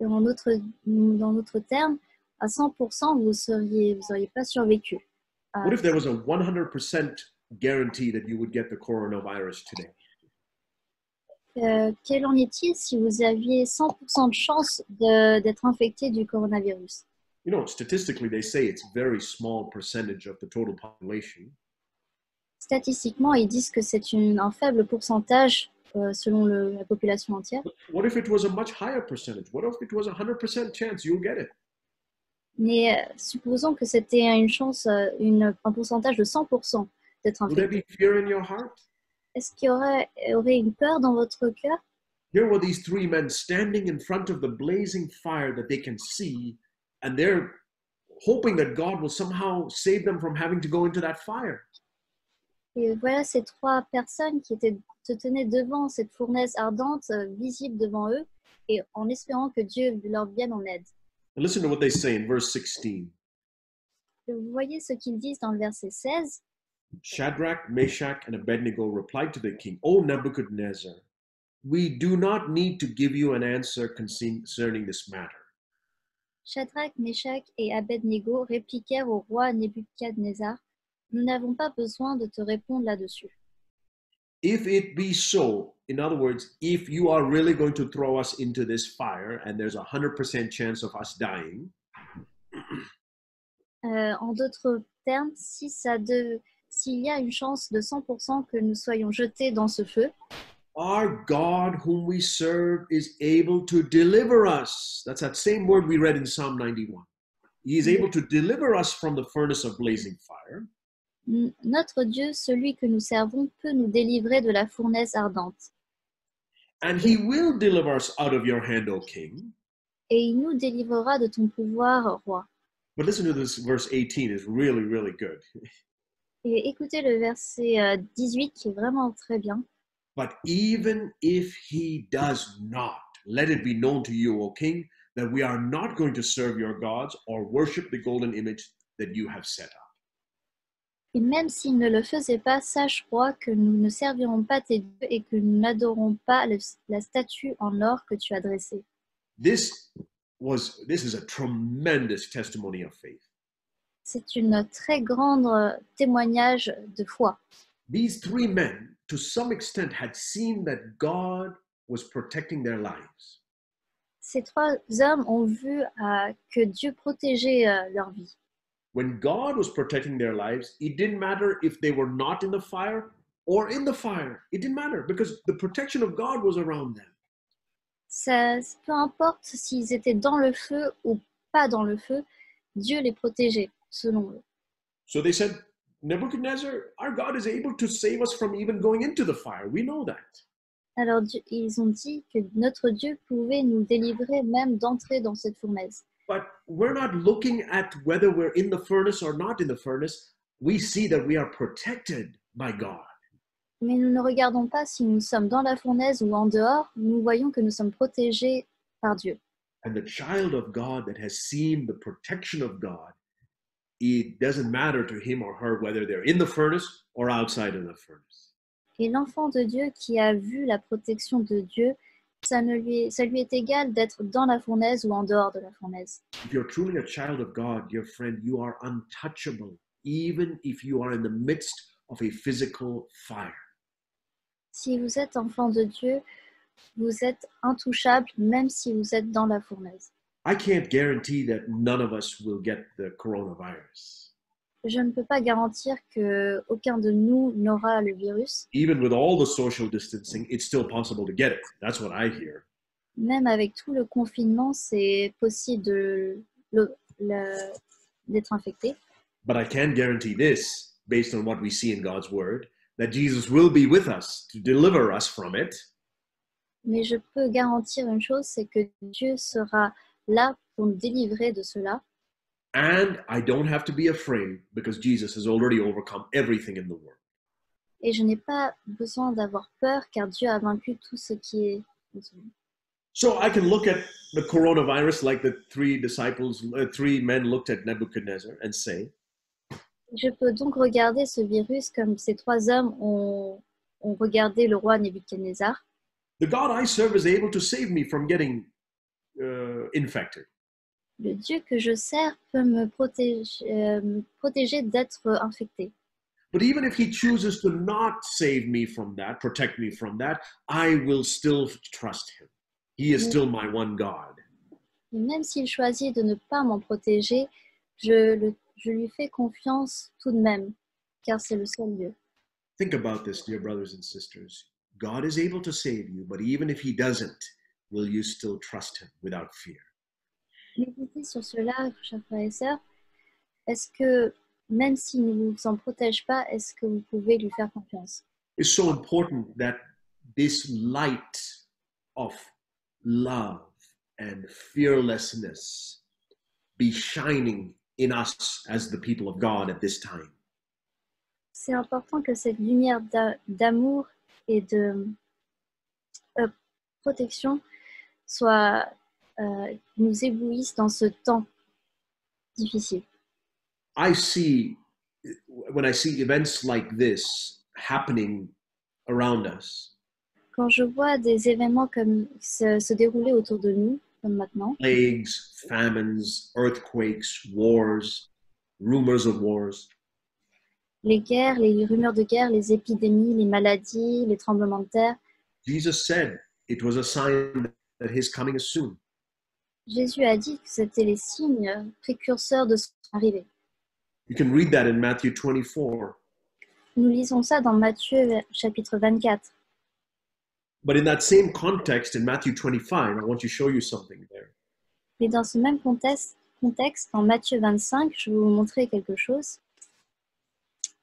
E: Dans d'autres termes, à 100%, vous n'auriez pas survécu.
A: What if there was a 100% guarantee that you would get the coronavirus today?
E: Quel en est-il si vous aviez 100% de chance d'être infecté du coronavirus?
A: You know, statistically, they say it's a very small percentage of the total population.
E: Statistiquement, ils disent que c'est un faible pourcentage selon la population entière.
A: What if it was a much higher percentage? What if it was a 100% chance you'll get it?
E: Mais supposons que c'était un pourcentage de 100% d'être
A: Would there
E: infecté.
A: be fear in your heart?
E: Est-ce qu'il y aurait une peur dans votre cœur?
A: Here were these three men standing in front of the blazing fire that they can see, and they're hoping that God will somehow save them from having to go into that fire.
E: Et voilà ces trois personnes qui se tenaient devant cette fournaise ardente, visible devant eux, et en espérant que Dieu leur vienne en aide.
A: And listen to what they say in verse 16.
E: Vous voyez ce qu'ils disent dans le verset 16.
A: Shadrach, Meshach, and Abednego replied to the king, O Nebuchadnezzar, we do not need to give you an answer concerning this matter.
E: Shadrach, Meshach et Abednego répliquèrent au roi Nebuchadnezzar, nous n'avons pas besoin de te répondre là-dessus.
A: If it be so, in other words, if you are really going to throw us into this fire and there's a 100% chance of us dying,
E: En d'autres termes, si s'il y a une chance de 100% que nous soyons jetés dans ce feu,
A: our God whom we serve is able to deliver us. That's that same word we read in Psalm 91. He is able to deliver us from the furnace of blazing fire.
E: notre Dieu, celui que nous servons, peut nous délivrer de la fournaise ardente.
A: And he will deliver us out of your hand, O king.
E: Et il nous délivrera de ton pouvoir, roi.
A: But listen to this, verse 18 is really, really good.
E: Et écoutez le verset 18 qui est vraiment très bien.
A: But even if he does not, let it be known to you, O king, that we are not going to serve your gods or worship the golden image that you have set up.
E: Et même s'il ne le faisait pas, sache, roi, que nous ne servirons pas tes dieux et que nous n'adorons pas la statue en or que tu as dressée.
A: This is a tremendous testimony of faith.
E: C'est une très grande témoignage de foi.
A: These three men, to some extent, had seen that God was protecting their lives.
E: Ces trois hommes ont vu que Dieu protégeait leur vie.
A: When God was protecting their lives, it didn't matter if they were not in the fire or in the fire. It didn't matter because the protection of God was around them.
E: Peu importe s'ils étaient dans le feu ou pas dans le feu, Dieu les protégeait, selon eux.
A: So they said, Nebuchadnezzar, our God is able to save us from even going into the fire. We know that.
E: Alors ils ont dit que notre Dieu pouvait nous délivrer même d'entrer dans cette fournaise.
A: But we're not looking at whether we're in the furnace or not in the furnace. We see that we are protected by God.
E: Mais nous ne regardons pas si nous sommes dans la fournaise ou en dehors, nous voyons que nous sommes protégés par Dieu.
A: And the child of God that has seen the protection of God, it doesn't matter to him or her whether they're in the furnace or outside of the furnace.
E: Et l'enfant de Dieu qui a vu la protection de Dieu, ça lui est égal d'être dans la fournaise ou en dehors de la fournaise.
A: If you're truly a child of God, dear friend, you are untouchable, even if you are in the midst of a physical fire.
E: Si vous êtes enfant de Dieu, vous êtes intouchable même si vous êtes dans la fournaise.
A: I can't guarantee that none of us will get the coronavirus.
E: Je ne peux pas garantir qu'aucun de nous n'aura le virus.
A: Even with all the social distancing, it's still possible to get it. That's what I hear.
E: Même avec tout le confinement, c'est possible d'être infecté.
A: But I can guarantee this, based on what we see in God's word, that Jesus will be with us to deliver us from it.
E: Mais je peux garantir une chose, c'est que Dieu sera là pour nous délivrer de cela.
A: And I don't have to be afraid because Jesus has already overcome everything in the world.
E: Et je n'ai pas besoin d'avoir peur car Dieu a vaincu tout ce qui est.
A: So I can look at the coronavirus like the three men looked at Nebuchadnezzar and say,
E: Je peux donc regarder ce virus comme ces trois hommes ont regardé le roi Nebuchadnezzar.
A: the God I serve is able to save me from getting infected.
E: Le Dieu que je sers peut me protéger d'être infecté.
A: But even if he chooses to not save me from that, protect me from that, I will still trust him. He is still my one God.
E: Et même s'il choisit de ne pas m'en protéger, je lui fais confiance tout de même, car c'est le seul Dieu.
A: Think about this, dear brothers and sisters. God is able to save you, but even if he doesn't, will you still trust him without fear?
E: Méditez sur cela, chers frères et sœurs. Est-ce que, même s'il ne vous en protège pas, est-ce que vous pouvez lui faire confiance?
A: It's so important that this light of love and fearlessness be shining in us as the people of God at this time.
E: C'est important que cette lumière d'amour et de protection nous éblouisse dans ce temps difficile.
A: When I see events like this happening around us,
E: Quand je vois des événements comme se dérouler autour de nous, comme maintenant,
A: plagues, famines, earthquakes, wars, rumors of wars,
E: les guerres, les rumeurs de guerre, les épidémies, les maladies, les tremblements de terre,
A: Jesus said it was a sign that his coming is soon.
E: Jésus a dit que c'était les signes précurseurs de son arrivée.
A: You can read that in Matthew 24.
E: Nous lisons ça dans Matthieu chapitre 24.
A: But in that same context, in Matthew 25, I want to show you something there.
E: Mais dans ce même contexte, en Matthieu 25, je vais vous montrer quelque chose.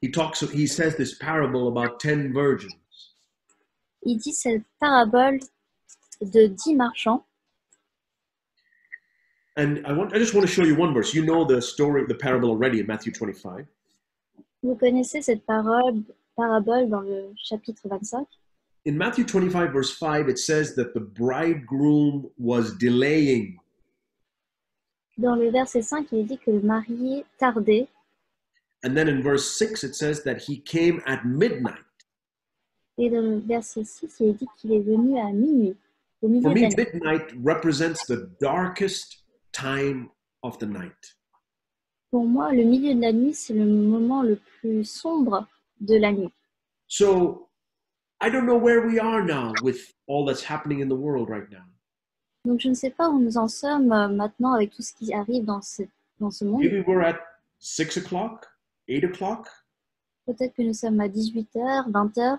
A: He says this parable about 10 virgins.
E: Il dit cette parabole de 10 marchands.
A: And I just want to show you one verse. You know the story, the parable already in Matthew 25.
E: Vous connaissez cette parabole dans le chapitre 25.
A: In Matthew 25, verse 5, it says that the bridegroom was delaying.
E: Dans le verset 5, il est dit que le marié tardait.
A: And then in verse 6, it says that he came at midnight.
E: Et dans le verset 6, il est dit qu'il est venu à minuit, au milieu
A: For
E: de
A: me,
E: la nuit.
A: midnight represents the darkest time of the night.
E: Pour moi, le milieu de la nuit, c'est le moment le plus sombre de la nuit.
A: So I don't know where we are now with all that's happening in the world right now.
E: Donc, je ne sais pas où nous en sommes maintenant avec tout ce qui arrive dans ce monde.
A: Maybe we're at 6 o'clock, 8 o'clock.
E: Peut-être que nous sommes à 18h, 20h.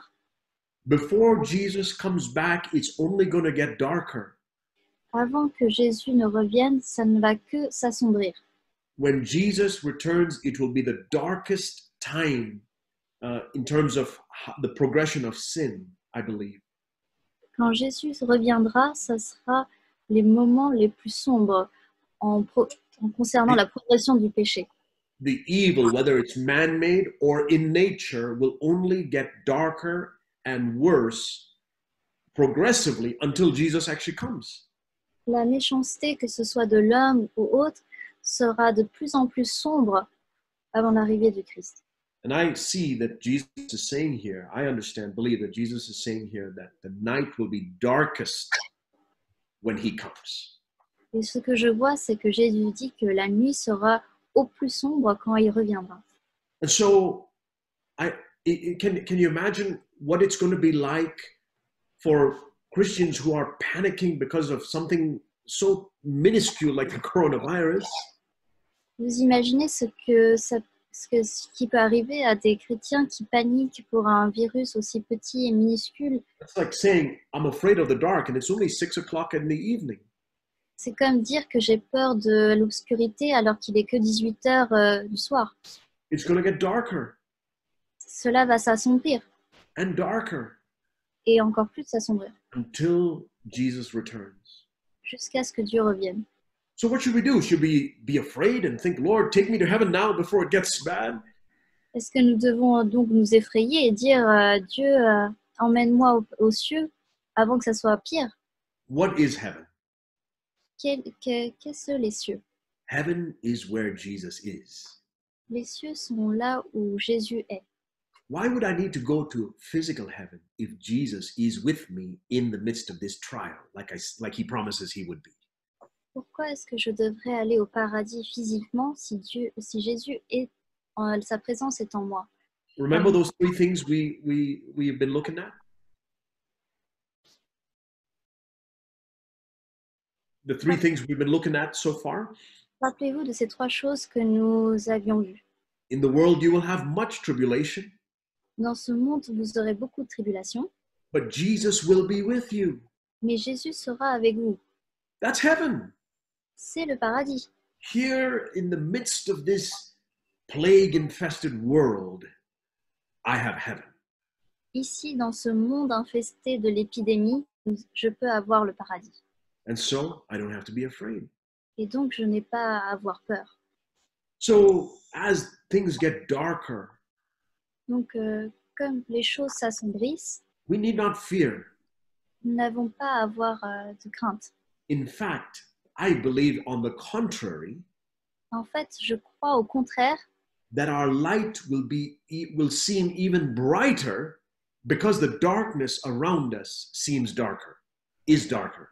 A: Before Jesus comes back, it's only going to get darker.
E: Avant que Jésus ne revienne, ça ne va que s'assombrir.
A: When Jesus returns, it will be the darkest time in terms of the progression of sin, I believe.
E: Quand Jésus reviendra, ça sera les moments les plus sombres en concernant la progression du péché.
A: The evil, whether it's man-made or in nature, will only get darker and worse progressively until Jesus actually comes.
E: La méchanceté, que ce soit de l'homme ou autre, sera de plus en plus sombre avant l'arrivée du Christ.
A: And I see that Jesus is saying here, I believe that Jesus is saying here that the night will be darkest when he comes.
E: Et ce que je vois, c'est que Jésus dit que la nuit sera au plus sombre quand il reviendra.
A: And so, can you imagine what it's going to be like for Christians who are panicking because of something so minuscule like the coronavirus?
E: Vous imaginez ce qui peut arriver à des chrétiens qui paniquent pour un virus aussi petit et minuscule?
A: It's like saying, I'm afraid of the dark and it's only 6 o'clock in the evening.
E: C'est comme dire que j'ai peur de l'obscurité alors qu'il est que 18h du soir.
A: It's going to get darker
E: Cela va s'assombrir
A: and darker
E: et encore plus s'assombrir
A: until Jesus returns.
E: jusqu'à ce que Dieu revienne.
A: So what should we do? Should we be afraid and think, Lord, take me to heaven now before it gets bad?
E: Est-ce que nous devons donc nous effrayer et dire Dieu, emmène-moi aux cieux avant que ça soit pire?
A: What is heaven?
E: Qu'est-ce les cieux?
A: Heaven is where Jesus is.
E: Les cieux sont là où Jésus est.
A: Why would I need to go to physical heaven if Jesus is with me in the midst of this trial, like he promises he would be?
E: Pourquoi est-ce que je devrais aller au paradis physiquement si Jésus est, sa présence est en moi?
A: Remember those three things we've been looking at? The three things we've been looking at so far?
E: Rappelez-vous de ces trois choses que nous avions vues.
A: In the world, you will have much tribulation,
E: Dans ce monde, vous aurez beaucoup de tribulations,
A: but Jesus will be with you.
E: mais Jésus sera avec vous.
A: That's heaven.
E: C'est le paradis.
A: Here in the midst of this plague-infested world, I have heaven.
E: Ici, dans ce monde infesté de l'épidémie, je peux avoir le paradis.
A: And so I don't have to be afraid.
E: Et donc, je n'ai pas à avoir peur.
A: So as things get darker,
E: Donc, comme les choses s'assombrissent,
A: we need not fear.
E: nous n'avons pas à avoir de crainte.
A: In fact, I believe on the contrary,
E: En fait, je crois au contraire
A: that our light will seem even brighter because the darkness around us is darker.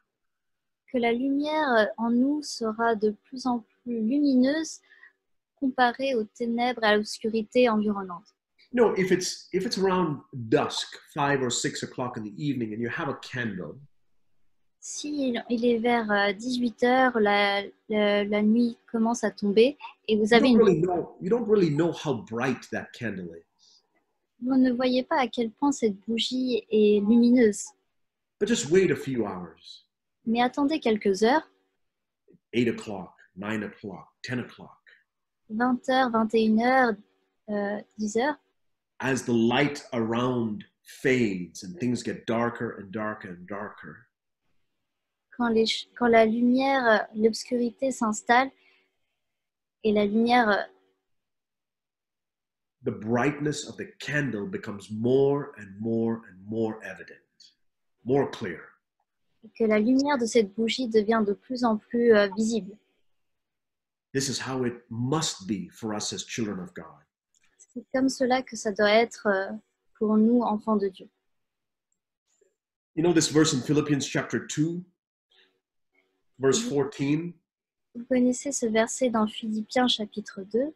E: que la lumière en nous sera de plus en plus lumineuse comparée aux ténèbres et à l'obscurité environnante.
A: You know, if it's around dusk, 5 or 6 o'clock in the evening, and you have a candle,
E: Si il est vers 18h, la nuit commence à tomber et vous avez
A: you don't really know how bright that candle is.
E: Vous ne voyez pas à quel point cette bougie est lumineuse.
A: But just wait a few hours.
E: Mais attendez quelques heures,
A: 8 o'clock, 9 o'clock, 10 o'clock.
E: 20h, 21h, 10h.
A: As the light around fades and things get darker and darker and darker,
E: Quand la lumière, l'obscurité s'installe et la lumière,
A: the brightness of the candle becomes more and more and more evident, more clear.
E: que la lumière de cette bougie devient de plus en plus visible.
A: This is how it must be for us as children of God.
E: C'est comme cela que ça doit être pour nous, enfants de Dieu.
A: You know this verse in Philippians chapter 2, verse 14?
E: Vous connaissez ce verset dans Philippiens chapitre 2,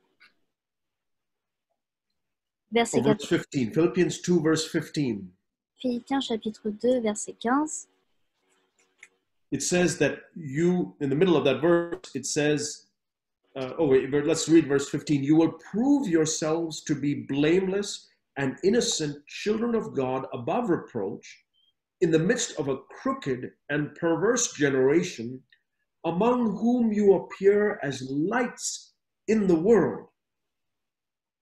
E: verset
A: Oh, verse
E: 14.
A: 15. Philippians 2, verse 15.
E: Philippiens chapitre 2, verset 15.
A: It says that you, in the middle of that verse, it says, let's read verse 15. You will prove yourselves to be blameless and innocent children of God above reproach in the midst of a crooked and perverse generation, among whom you appear as lights in the world.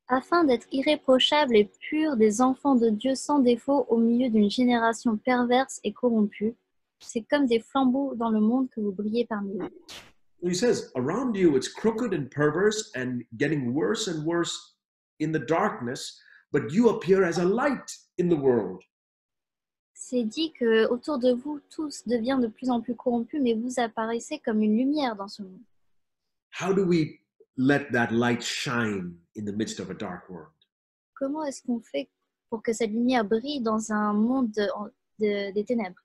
E: Afin d'être irréprochables et purs, des enfants de Dieu sans défaut au milieu d'une génération perverse et corrompue, c'est comme des flambeaux dans le monde que vous brillez parmi eux.
A: He says, around you it's crooked and perverse and getting worse and worse in the darkness, but you appear as a light in the world.
E: C'est dit que autour de vous, tout devient de plus en plus corrompu, mais vous apparaissez comme une lumière dans ce monde.
A: How do we let that light shine in the midst of a dark world?
E: Comment est-ce qu'on fait pour que cette lumière brille dans un monde des ténèbres?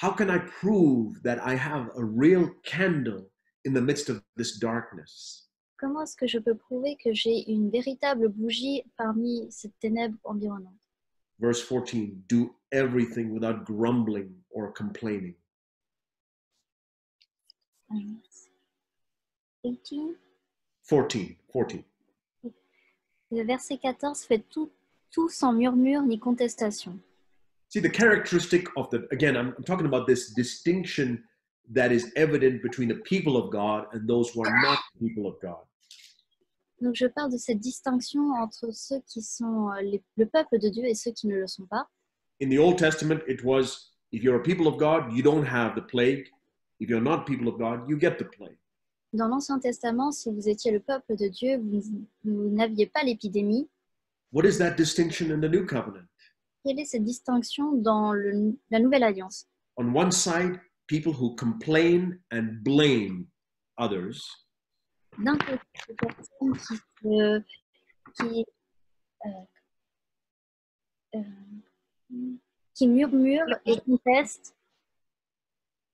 A: How can I prove that I have a real candle in the midst of this darkness?
E: Comment est-ce que je peux prouver que j'ai une véritable bougie parmi cette ténèbre environnante?
A: Verse 14, do everything without grumbling or complaining.
E: 18.
A: 14.
E: Le verset 14 fait tout sans murmure ni contestation.
A: See, the characteristic of again, I'm talking about this distinction that is evident between the people of God and those who are not the people of God.
E: Donc je parle de cette distinction entre ceux qui sont le peuple de Dieu et ceux qui ne le sont pas.
A: In the Old Testament, it was, if you're a people of God, you don't have the plague. If you're not people of God, you get the plague.
E: Dans l'Ancien Testament, si vous étiez le peuple de Dieu, vous n'aviez pas l'épidémie.
A: What is that distinction in the New Covenant?
E: Quelle est cette distinction dans la Nouvelle Alliance?
A: On one side, people who complain and blame others.
E: D'un côté, des personnes qui murmurent et contestent.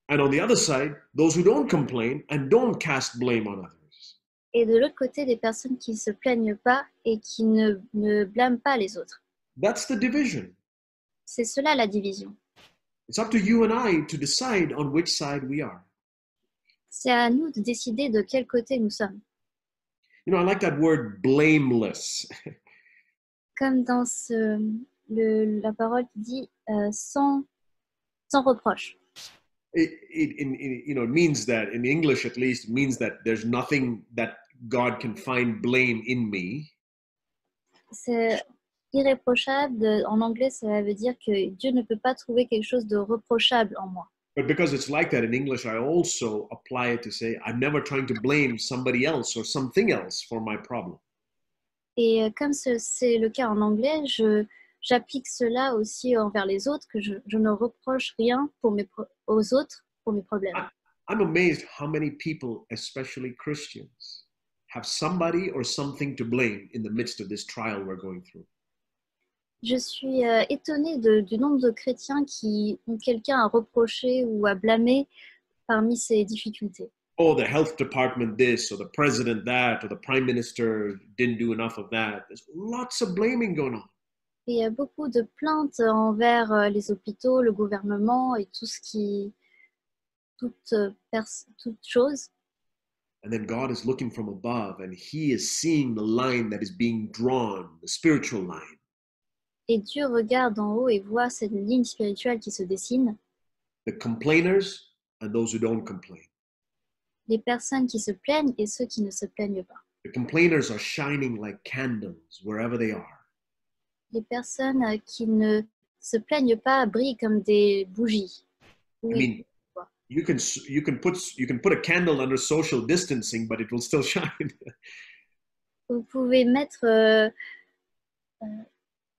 A: And on the other side, those who don't complain and don't cast blame on others.
E: Et de l'autre côté, des personnes qui ne se plaignent pas et qui ne blâment pas les autres.
A: That's the division.
E: C'est cela la division.
A: It's up to you and I to decide on which side we are.
E: C'est à nous de décider de quel côté nous sommes.
A: You know, I like that word blameless.
E: Comme dans la parole qui dit sans reproche.
A: It means that, in English at least, it means that there's nothing that God can find blame in me.
E: C'est irréprochable. En anglais, ça veut dire que Dieu ne peut pas trouver quelque chose de reprochable en moi.
A: But because it's like that in English, I also apply it to say, I'm never trying to blame somebody else or something else for my problem.
E: Et comme c'est le cas en anglais, j'applique cela aussi envers les autres, que je ne reproche rien aux autres pour mes problèmes.
A: I'm amazed how many people, especially Christians, have somebody or something to blame in the midst of this trial we're going through.
E: Je suis étonnée du nombre de chrétiens qui ont quelqu'un à reprocher ou à blâmer parmi ces difficultés.
A: Oh, the health department this, or the president that, or the prime minister didn't do enough of that. There's lots of blaming going on.
E: Et il y a beaucoup de plaintes envers les hôpitaux, le gouvernement et toute chose.
A: And then God is looking from above and he is seeing the line that is being drawn, the spiritual line.
E: Et Dieu regarde en haut et voit cette ligne spirituelle qui se dessine.
A: the complainers and those who don't complain.
E: Les personnes qui se plaignent et ceux qui ne se plaignent pas.
A: The complainers are shining like candles wherever they are.
E: Les personnes qui ne se plaignent pas brillent comme des bougies.
A: I
E: Oui,
A: mean, you can put a candle under social distancing, but it will still shine.
E: vous pouvez mettre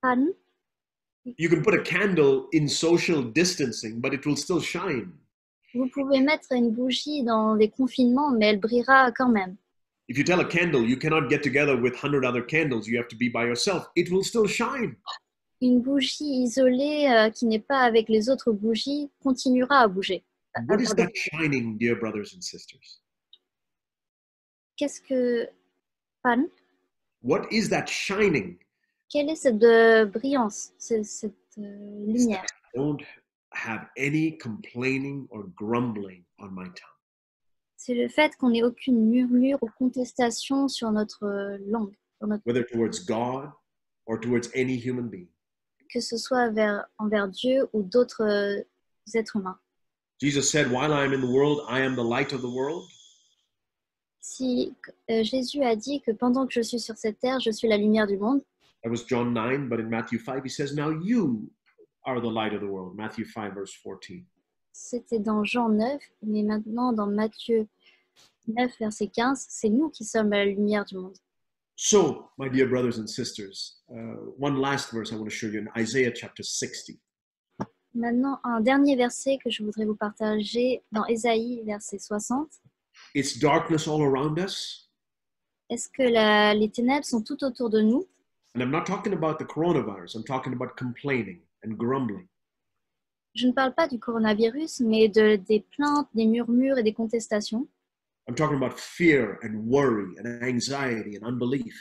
E: pardon?
A: You can put a candle in social distancing, but it will still shine.
E: Vous pouvez mettre une bougie dans les confinements, mais elle brillera quand même.
A: If you tell a candle you cannot get together with 100 other candles, you have to be by yourself, it will still shine.
E: Une bougie isolée qui n'est pas avec les autres bougies continuera à bouger.
A: What is that shining, dear brothers and sisters?
E: Qu'est-ce que... Pardon?
A: What is that shining?
E: Quelle est cette brillance, cette lumière?
A: Don't have any complaining or grumbling on my tongue.
E: C'est le fait qu'on n'ait aucune murmure ou contestation sur notre langue,
A: Whether towards God or towards any human being.
E: que ce soit envers Dieu ou d'autres êtres humains.
A: Jesus said, while I am in the world, I am the light of the world.
E: Si Jésus a dit que pendant que je suis sur cette terre, je suis la lumière du monde,
A: That was John 9, but in Matthew 5, he says, now you are the light of the world. Matthew 5, verse 14.
E: c'était dans Jean 9, mais maintenant dans Matthieu 9, verset 15, c'est nous qui sommes la lumière du monde.
A: So, my dear brothers and sisters, one last verse I want to show you in Isaiah chapter 60.
E: Maintenant, un dernier verset que je voudrais vous partager dans Ésaïe, verset 60.
A: It's darkness all around us.
E: Est-ce que les ténèbres sont tout autour de nous?
A: And I'm not talking about the coronavirus. I'm talking about complaining and grumbling.
E: Je ne parle pas du coronavirus, mais des plaintes, des murmures et des contestations.
A: I'm talking about fear and worry and anxiety and unbelief.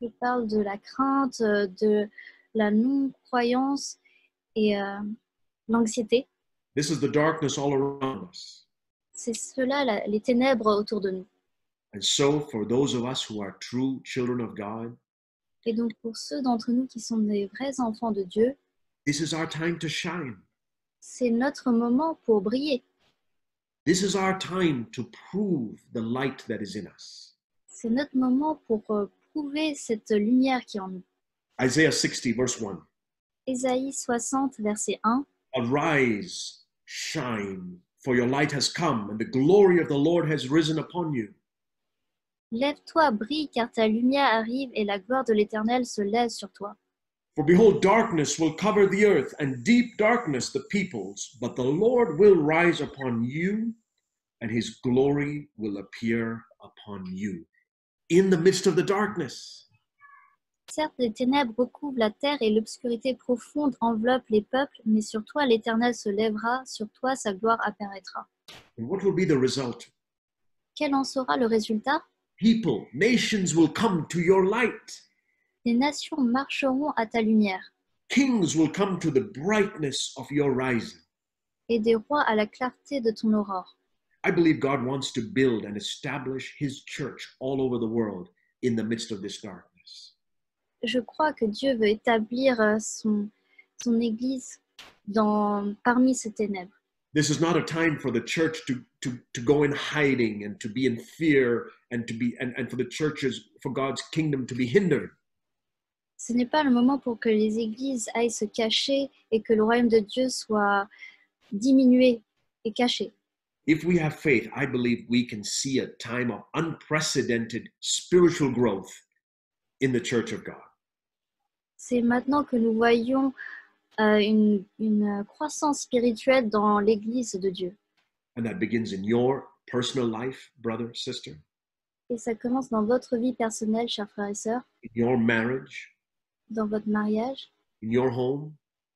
E: Je parle de la crainte, de la non-croyance et l'anxiété.
A: This is the darkness all around us.
E: C'est cela, les ténèbres autour de nous.
A: And so, for those of us who are true children of God,
E: Et donc, pour ceux d'entre nous qui sont des vrais enfants de Dieu,
A: this is our time to shine.
E: c'est notre moment pour briller.
A: This is our time to prove the light that is in us.
E: C'est notre moment pour prouver cette lumière qui est en nous.
A: Isaiah 60, verse 1.
E: Ésaïe 60, verset 1.
A: Arise, shine, for your light has come, and the glory of the Lord has risen upon you.
E: Lève-toi, brille, car ta lumière arrive et la gloire de l'Éternel se lève sur toi.
A: For behold, darkness will cover the earth, and deep darkness the peoples, but the Lord will rise upon you, and his glory will appear upon you. In the midst of the darkness.
E: Certes, les ténèbres recouvrent la terre et l'obscurité profonde enveloppe les peuples, mais sur toi l'Éternel se lèvera, sur toi sa gloire apparaîtra.
A: And what will be the result?
E: Quel en sera le résultat?
A: People, nations will come to your light.
E: Les nations marcheront à ta lumière,
A: Kings will come to the brightness of your rising.
E: et des rois à la clarté de ton aurore.
A: I believe God wants to build and establish his church all over the world in the midst of this darkness.
E: Je crois que Dieu veut établir son Église parmi ces ténèbres.
A: This is not a time for the church to go in hiding and to be in fear and for the churches, for God's kingdom to be hindered.
E: Ce n'est pas le moment pour que les églises aillent se cacher et que le royaume de Dieu soit diminué et caché.
A: If we have faith, I believe we can see a time of unprecedented spiritual growth in the church of God.
E: C'est maintenant que nous voyons une croissance spirituelle dans l'Église de Dieu.
A: And that begins in your personal life, brother, sister,
E: Et ça commence dans votre vie personnelle, chers frères et sœurs,
A: in your marriage,
E: dans votre mariage,
A: in your home,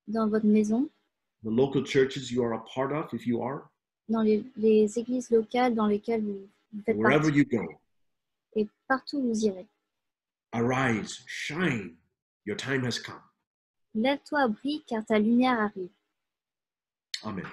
E: dans votre maison,
A: the local churches you are a part of, if you are,
E: dans les églises locales dans lesquelles vous faites
A: wherever
E: partie,
A: you go.
E: et partout où vous irez.
A: Arise, shine, your time has come.
E: Lève-toi, brille, car ta lumière arrive.
A: Amen.